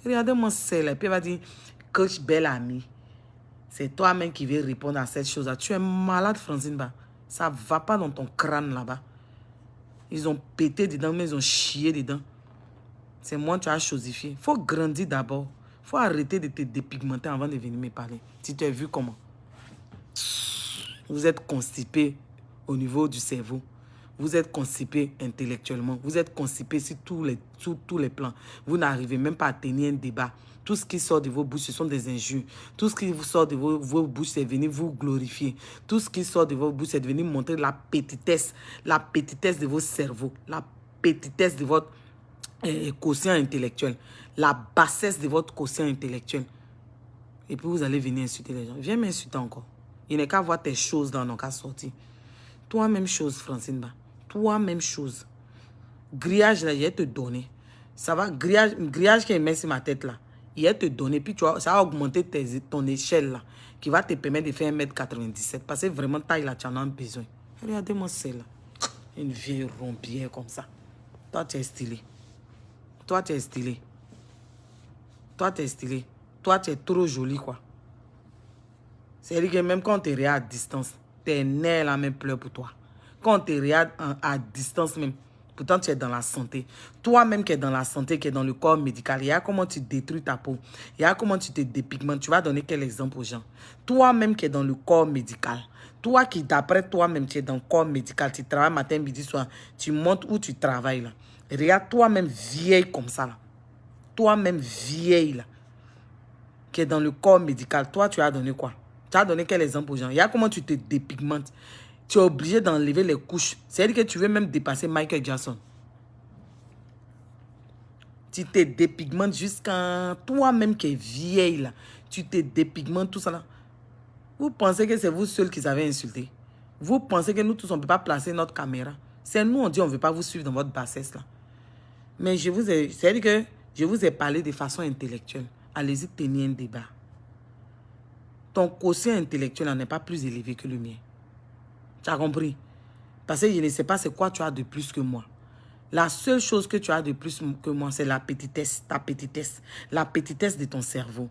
[SPEAKER 1] Regardez-moi celle-là. Puis elle va dire, coach belle amie. C'est toi-même qui veux répondre à cette chose-là. Tu es malade, Francine Ba. Ça ne va pas dans ton crâne là-bas. Ils ont pété dedans, mais ils ont chié dedans. C'est moi, tu as chosifié. Il faut grandir d'abord. Il faut arrêter de te dépigmenter avant de venir me parler. Si tu as vu comment. Vous êtes constipé au niveau du cerveau. Vous êtes constipé intellectuellement. Vous êtes constipé sur tous les plans. Vous n'arrivez même pas à tenir un débat. Tout ce qui sort de vos bouches, ce sont des injures. Tout ce qui vous sort de vos bouches, c'est venir vous glorifier. Tout ce qui sort de vos bouches, c'est venir montrer la petitesse de vos cerveaux, la petitesse de votre quotient intellectuel, la bassesse de votre quotient intellectuel. Et puis vous allez venir insulter les gens. Viens m'insulter encore. Il n'est qu'à voir tes choses dans nos cas sortis. Toi, même chose, Francine Ba. Toi, même chose. Grillage, là, il va te donner. Ça va, grillage qui est mis sur ma tête, là. Il va te donner. Puis tu vois, ça va augmenter ton échelle, là. Qui va te permettre de faire 1m97. Parce que vraiment, taille, là, tu en as besoin. Regardez-moi celle-là. Une vieille rompière comme ça. Toi, tu es stylé. Toi, tu es stylé. Toi, tu es stylé. Toi, tu es trop jolie, quoi. C'est-à-dire que même quand on te regarde à distance, tes nerfs là même pleurent pour toi. Quand on te regarde à distance même, pourtant tu es dans la santé. Toi-même qui es dans la santé, qui est dans le corps médical, il y a comment tu détruis ta peau. Il y a comment tu te dépigmentes. Tu vas donner quel exemple aux gens? Toi-même qui es dans le corps médical. Toi qui, d'après toi-même, tu es dans le corps médical. Tu travailles matin, midi, soir. Tu montes où tu travailles là. Regarde toi-même vieille comme ça là. Toi-même vieille là. Qui est dans le corps médical. Toi, tu as donné quoi? Tu as donné quel exemple aux gens? Il y a comment tu te dépigmentes. Tu es obligé d'enlever les couches. C'est-à-dire que tu veux même dépasser Michael Jackson. Tu te dépigmentes jusqu'à toi-même qui est vieille là. Tu te dépigmentes tout ça là. Vous pensez que c'est vous seuls qui avez insulté? Vous pensez que nous tous, on ne peut pas placer notre caméra? C'est nous, on dit on ne veut pas vous suivre dans votre bassesse là. Mais c'est-à-dire que je vous ai parlé de façon intellectuelle. Allez-y, tenir un débat. Ton quotient intellectuel n'est pas plus élevé que le mien. Tu as compris? Parce que je ne sais pas c'est quoi tu as de plus que moi. La seule chose que tu as de plus que moi, c'est la petitesse, ta petitesse. La petitesse de ton cerveau.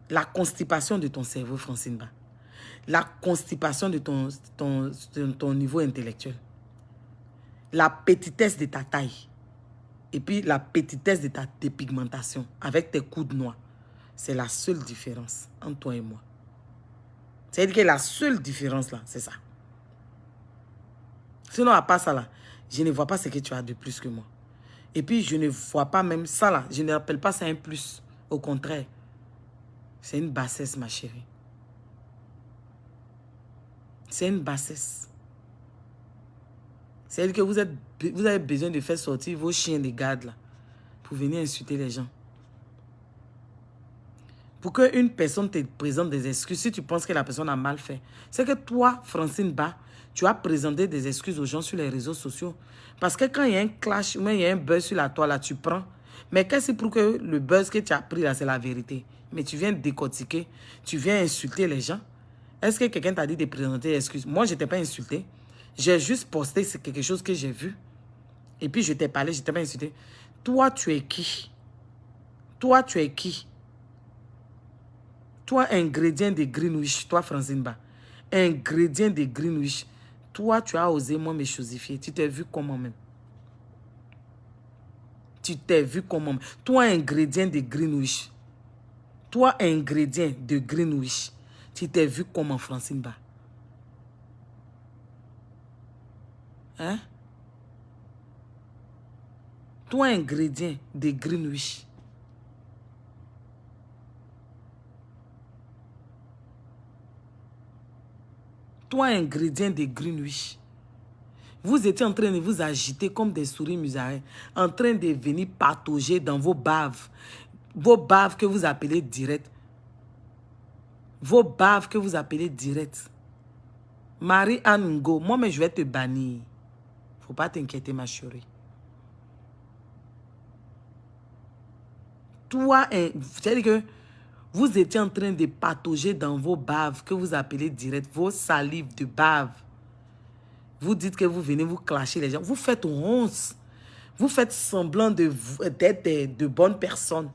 [SPEAKER 1] La constipation de ton cerveau, Francine Ba. La constipation de ton niveau intellectuel. La petitesse de ta taille. Et puis la petitesse de ta dépigmentation avec tes coudes noirs. C'est la seule différence entre toi et moi. C'est-à-dire que la seule différence là, c'est ça. Sinon, à part ça là, je ne vois pas ce que tu as de plus que moi. Et puis, je ne vois pas même ça là. Je ne rappelle pas ça un plus. Au contraire, c'est une bassesse, ma chérie. C'est une bassesse. C'est-à-dire que vous avez besoin de faire sortir vos chiens de garde là pour venir insulter les gens. Pour qu'une personne te présente des excuses, si tu penses que la personne a mal fait, c'est que toi, Francine Ba, tu as présenté des excuses aux gens sur les réseaux sociaux. Parce que quand il y a un clash, ou il y a un buzz sur la toile, là, tu prends. Mais qu'est-ce que pour que le buzz que tu as pris là, c'est la vérité? Mais tu viens décortiquer, tu viens insulter les gens. Est-ce que quelqu'un t'a dit de présenter des excuses? Moi, je ne t'ai pas insulté. J'ai juste posté c'est quelque chose que j'ai vu. Et puis, je t'ai parlé, je ne t'ai pas insulté. Toi, tu es qui? Toi, tu es qui? Toi, ingrédient de Greenwich, toi, Francine Ba, ingrédient de Greenwich, toi, tu as osé moi me chosifier. Tu t'es vu comment même? Tu t'es vu comment même? Toi, ingrédient de Greenwich, toi, ingrédient de Greenwich, tu t'es vu comment, Francine Ba? Hein? Toi, ingrédient de Greenwich. Toi, ingrédient de Greenwich. Vous étiez en train de vous agiter comme des souris musaraies, en train de venir patauger dans vos baves. Vos baves que vous appelez directes. Vos baves que vous appelez directes. Marie-Anne Ngo, moi, mais je vais te bannir. Faut pas t'inquiéter, ma chérie. Toi, c'est-à-dire que vous étiez en train de patauger dans vos baves que vous appelez directes, vos salives de bave. Vous dites que vous venez vous clasher les gens. Vous faites honte. Vous faites semblant d'être de bonnes personnes.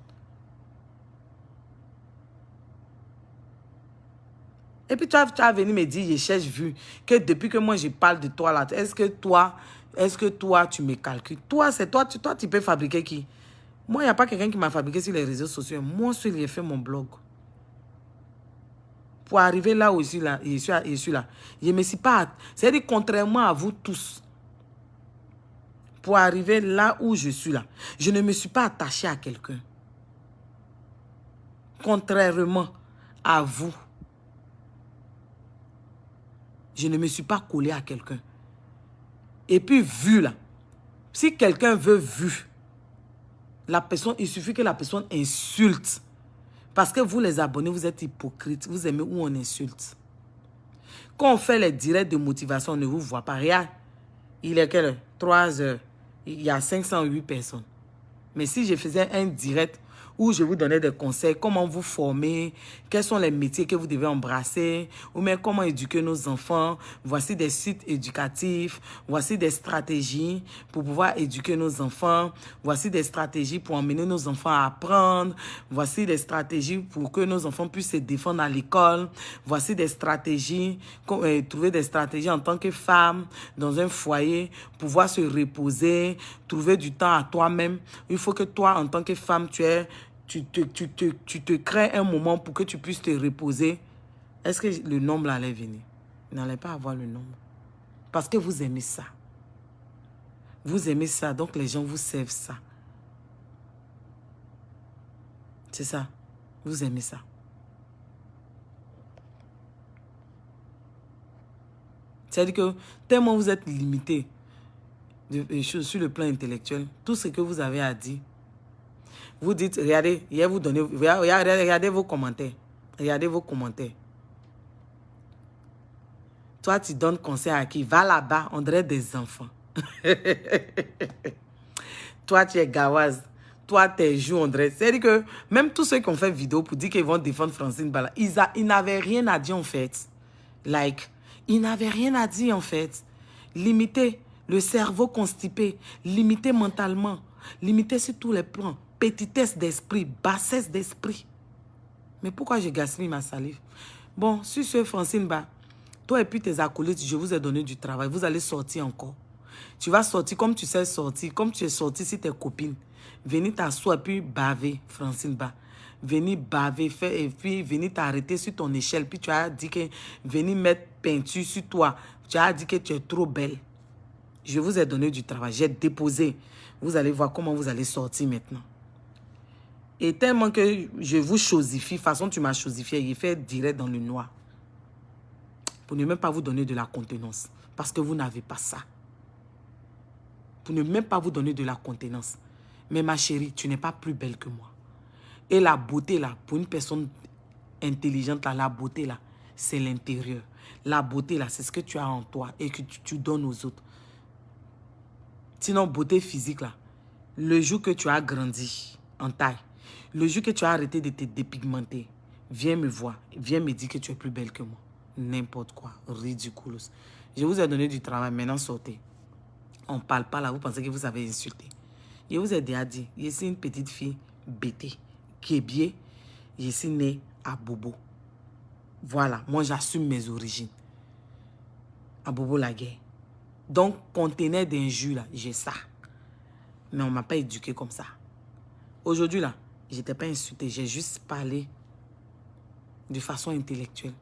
[SPEAKER 1] Et puis tu vas venir me dire, je cherche vu, que depuis que moi je parle de toi là, est-ce que toi tu me calcules? Toi, c'est toi, tu peux fabriquer qui? Moi, il n'y a pas quelqu'un qui m'a fabriqué sur les réseaux sociaux. Moi, seul, j'ai fait mon blog. Pour arriver là où je suis là, je ne me suis pas... C'est-à-dire, contrairement à vous tous, pour arriver là où je suis là, je ne me suis pas attaché à quelqu'un. Contrairement à vous, je ne me suis pas collé à quelqu'un. Et puis, vu là, si quelqu'un veut vu, la personne, il suffit que la personne insulte. Parce que vous, les abonnés, vous êtes hypocrites. Vous aimez où on insulte. Quand on fait les directs de motivation, on ne vous voit pas. Regarde, il est quelle heure? 3 heures. Il y a 508 personnes. Mais si je faisais un direct où je vous donnais des conseils, comment vous former, quels sont les métiers que vous devez embrasser, ou même comment éduquer nos enfants, voici des sites éducatifs, voici des stratégies pour pouvoir éduquer nos enfants, voici des stratégies pour emmener nos enfants à apprendre, voici des stratégies pour que nos enfants puissent se défendre à l'école, voici des stratégies, trouver des stratégies en tant que femme dans un foyer, pouvoir se reposer, trouver du temps à toi-même. Il faut que toi, en tant que femme, tu te crées un moment pour que tu puisses te reposer. Est-ce que le nombre allait venir? Il n'allait pas avoir le nombre. Parce que vous aimez ça. Vous aimez ça, donc les gens vous servent ça. C'est ça. Vous aimez ça. C'est-à-dire que tellement vous êtes limité sur le plan intellectuel, tout ce que vous avez à dire, vous dites, regardez, regardez vos commentaires. Regardez vos commentaires. Toi, tu donnes conseil à qui? Va là-bas, on dirait des enfants. Toi, tu es gawaz. Toi, tu joues, on dirait. C'est-à-dire que même tous ceux qui ont fait vidéo pour dire qu'ils vont défendre Francine Bala, ils n'avaient rien à dire en fait. Like, ils n'avaient rien à dire en fait. Limité, le cerveau constipé, limité mentalement, limité sur tous les plans. Petitesse d'esprit, bassesse d'esprit. Mais pourquoi je gaspille ma salive? Bon, sur ce, Francine Ba, toi et puis tes acolytes, je vous ai donné du travail. Vous allez sortir encore. Tu vas sortir comme tu sais sortir, comme tu es sorti si tes copines. Venez t'asseoir et puis baver, Francine Ba. Venez baver, faire, et puis venez t'arrêter sur ton échelle. Puis tu as dit que venez mettre peinture sur toi. Tu as dit que tu es trop belle. Je vous ai donné du travail. J'ai déposé. Vous allez voir comment vous allez sortir maintenant. Et tellement que je vous chosifie, façon tu m'as chosifié, il fait direct dans le noir. Pour ne même pas vous donner de la contenance. Parce que vous n'avez pas ça. Pour ne même pas vous donner de la contenance. Mais ma chérie, tu n'es pas plus belle que moi. Et la beauté là, pour une personne intelligente là, la beauté là, c'est l'intérieur. La beauté là, c'est ce que tu as en toi et que tu donnes aux autres. Sinon, beauté physique là, le jour que tu as grandi en taille, le jour que tu as arrêté de te dépigmenter, viens me voir, viens me dire que tu es plus belle que moi. N'importe quoi, ridicule. Je vous ai donné du travail, maintenant sortez. On ne parle pas là, vous pensez que vous avez insulté. Je vous ai déjà dit, je suis une petite fille bêtée, qui est bien, je suis née à Bobo. Voilà, moi j'assume mes origines. À Bobo la guerre. Donc, conteneur d'injures, là, j'ai ça. Mais on ne m'a pas éduqué comme ça. Aujourd'hui, là, je n'étais pas insulté. J'ai juste parlé de façon intellectuelle.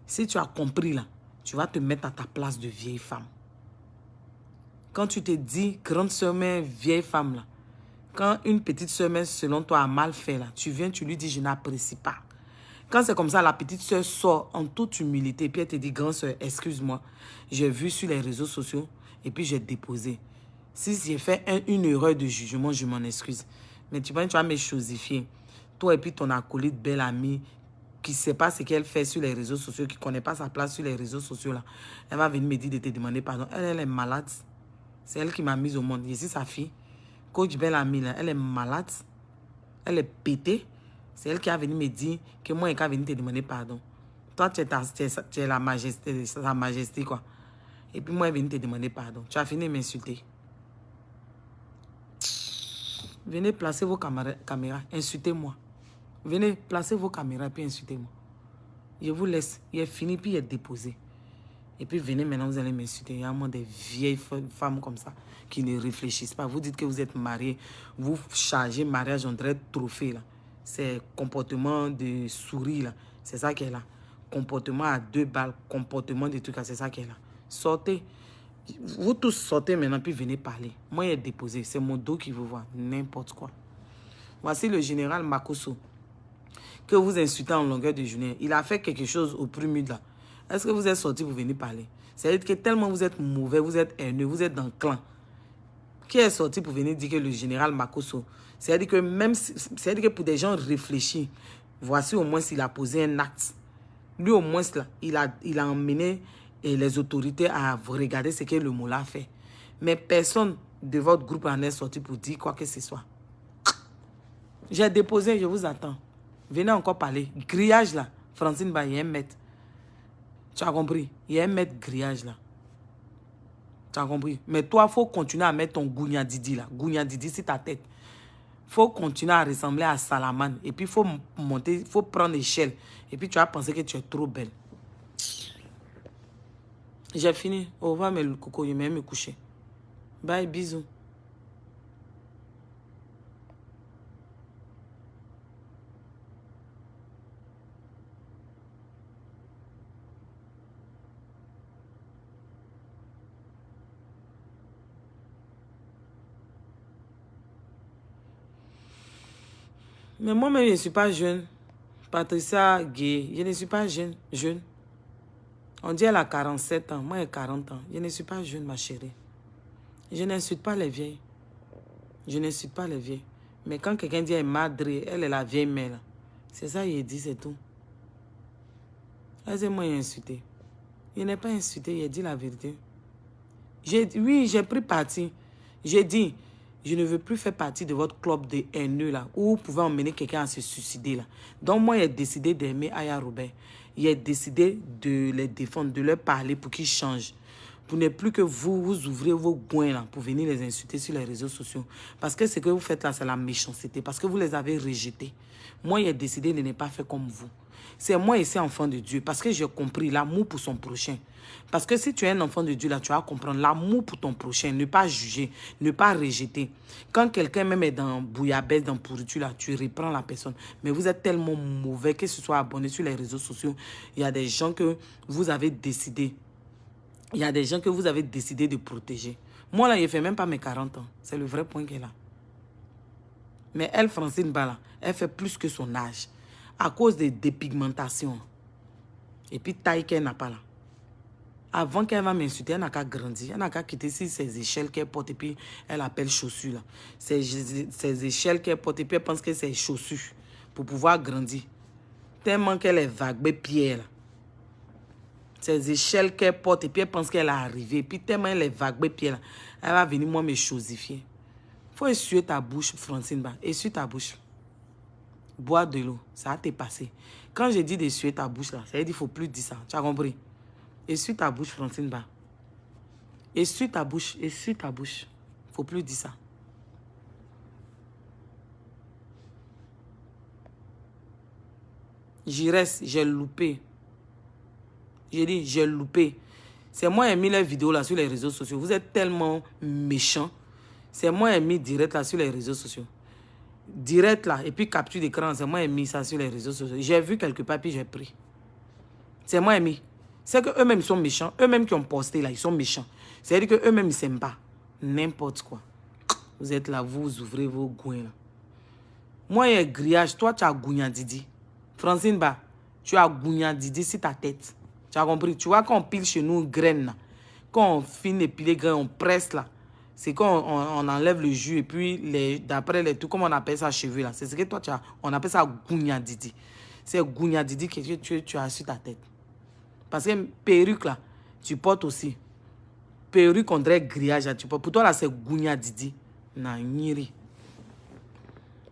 [SPEAKER 1] Si tu as compris, là, tu vas te mettre à ta place de vieille femme. Quand tu te dis, grande sœur, vieille femme, là, quand une petite sœur, selon toi, a mal fait, là, tu viens, tu lui dis, je n'apprécie pas. Quand c'est comme ça, la petite sœur sort en toute humilité, puis elle te dit, grande sœur, excuse-moi, j'ai vu sur les réseaux sociaux, et puis j'ai déposé. Si j'ai fait une erreur de jugement, je m'en excuse. Mais tu vas me chosifier. Toi et puis ton acolyte, belle amie, qui ne sait pas ce qu'elle fait sur les réseaux sociaux, qui ne connaît pas sa place sur les réseaux sociaux, là, elle va venir me dire de te demander pardon. Elle est malade. C'est elle qui m'a mise au monde. Je suis sa fille. Coach belle amie, là, elle est malade. Elle est pétée. C'est elle qui a venu me dire que moi, elle a venu te demander pardon. Toi, tu es la majesté, sa majesté, quoi. Et puis moi, elle est venue te demander pardon. Tu as fini de m'insulter. Venez placer vos caméras, insultez-moi. Venez placer vos caméras, puis insultez-moi. Je vous laisse. Il est fini, puis il est déposé. Et puis venez maintenant, vous allez m'insulter. Il y a moins des vieilles femmes comme ça qui ne réfléchissent pas. Vous dites que vous êtes mariés, vous chargez mariage, on dirait trophée, là. C'est comportement de souris, là. C'est ça qui est là. Comportement à 2 balles, comportement de trucs, c'est ça qui est là. Sortez. Vous tous sortez maintenant, puis venez parler. Moi, il est déposé. C'est mon dos qui vous voit. N'importe quoi. Voici le général Makosso, que vous insultez en longueur de journée. Il a fait quelque chose au Prumud, là. Est-ce que vous êtes sorti pour venir parler? C'est-à-dire que tellement vous êtes mauvais, vous êtes haineux, vous êtes dans le clan. Qui est sorti pour venir dire que le général Makosso? C'est-à-dire que même, c'est-à-dire que pour des gens réfléchis, voici au moins s'il a posé un acte. Lui au moins, là, il a emmené les autorités à regarder ce que le Mola a fait. Mais personne de votre groupe en est sorti pour dire quoi que ce soit. J'ai déposé, je vous attends. Venez encore parler. Grillage là, Francine Ba, il y a un mètre. Tu as compris? Il y a un mètre grillage là. Tu as compris? Mais toi, il faut continuer à mettre ton Gounia Didi là. Gounia Didi, c'est ta tête. Il faut continuer à ressembler à Salaman. Et puis, il faut monter, il faut prendre l'échelle. Et puis, tu vas penser que tu es trop belle. J'ai fini. Au revoir, mes coco. Je vais me coucher. Bye, bisous. Mais moi-même, je ne suis pas jeune. Patricia Gay, je ne suis pas jeune. On dit qu'elle a 47 ans. Moi, j'ai 40 ans. Je ne suis pas jeune, ma chérie. Je n'insulte pas les vieilles. Je n'insulte pas les vieilles. Mais quand quelqu'un dit elle est madre, elle est la vieille mère. C'est ça qu'il dit, c'est tout. Est-ce que moi, j'ai insulté? Je n'ai pas insulté, il a dit la vérité. Oui, j'ai pris parti. J'ai dit, je ne veux plus faire partie de votre club de haineux là, où vous pouvez emmener quelqu'un à se suicider là. Donc moi, j'ai décidé d'aimer Aya Robert. J'ai décidé de les défendre, de leur parler pour qu'ils changent. Pour ne plus que vous ouvrez vos goins là pour venir les insulter sur les réseaux sociaux. Parce que ce que vous faites là, c'est la méchanceté. Parce que vous les avez rejetés. Moi, j'ai décidé de ne pas faire comme vous. C'est moi ici, enfant de Dieu. Parce que j'ai compris l'amour pour son prochain. Parce que si tu es un enfant de Dieu, là, tu vas comprendre l'amour pour ton prochain. Ne pas juger, ne pas rejeter. Quand quelqu'un même est dans bouillabaisse, dans pourriture, là, tu reprends la personne. Mais vous êtes tellement mauvais que ce soit abonné sur les réseaux sociaux. Il y a des gens que vous avez décidé. Il y a des gens que vous avez décidé de protéger. Moi, là, je ne fais même pas mes 40 ans. C'est le vrai point qu'elle a. Mais elle, Francine Bala, elle fait plus que son âge. À cause des dépigmentations. Et puis, taille qu'elle n'a pas là. Avant qu'elle va m'insulter, elle n'a qu'à grandir. Elle n'a qu'à quitter ces échelles qu'elle porte et puis elle appelle chaussures. Là. Ces échelles qu'elle porte et puis elle pense que c'est chaussures pour pouvoir grandir. Tellement qu'elle est vague, pierre là. Ces échelles qu'elle porte et puis elle pense qu'elle est arrivée. Et puis tellement elle est vague, pied là. Elle va venir moi me chosifier. Il faut essuyer ta bouche, Francine Ba. Essuie ta bouche. Bois de l'eau. Ça va te passer. Quand je dis d'essuyer ta bouche là, ça veut dire qu'il ne faut plus dire ça. Tu as compris? Essuie ta bouche, Francine Ba. Essuie ta bouche. Essuie ta bouche. Il ne faut plus dire ça. J'y reste. J'ai loupé. J'ai dit, j'ai loupé. C'est moi qui ai mis les vidéos là sur les réseaux sociaux. Vous êtes tellement méchants. C'est moi qui ai mis direct là sur les réseaux sociaux. Direct là. Et puis capture d'écran. C'est moi qui ai mis ça sur les réseaux sociaux. J'ai vu quelque part puis j'ai pris. C'est moi qui ai mis. C'est qu'eux-mêmes sont méchants. Eux-mêmes qui ont posté là, ils sont méchants. C'est-à-dire qu'eux-mêmes ils ne s'aiment pas. N'importe quoi. Vous êtes là, vous ouvrez vos goins là. Moi, il y a grillage. Toi, tu as Gounia Didi. Francine Ba, tu as Gounia Didi sur ta tête. Tu as compris? Tu vois, quand on pile chez nous graines, là, quand on finit de piler graines, on presse là. C'est quand on enlève le jus et puis d'après les tout, comme on appelle ça cheveux là. C'est ce que toi tu as. On appelle ça Gounia Didi. C'est Gounia Didi que tu as sur ta tête. Parce que perruque là, tu portes aussi. Perruque on dirait grillage là, tu portes. Pour toi là, c'est Gounia Didi. Non, nyiri.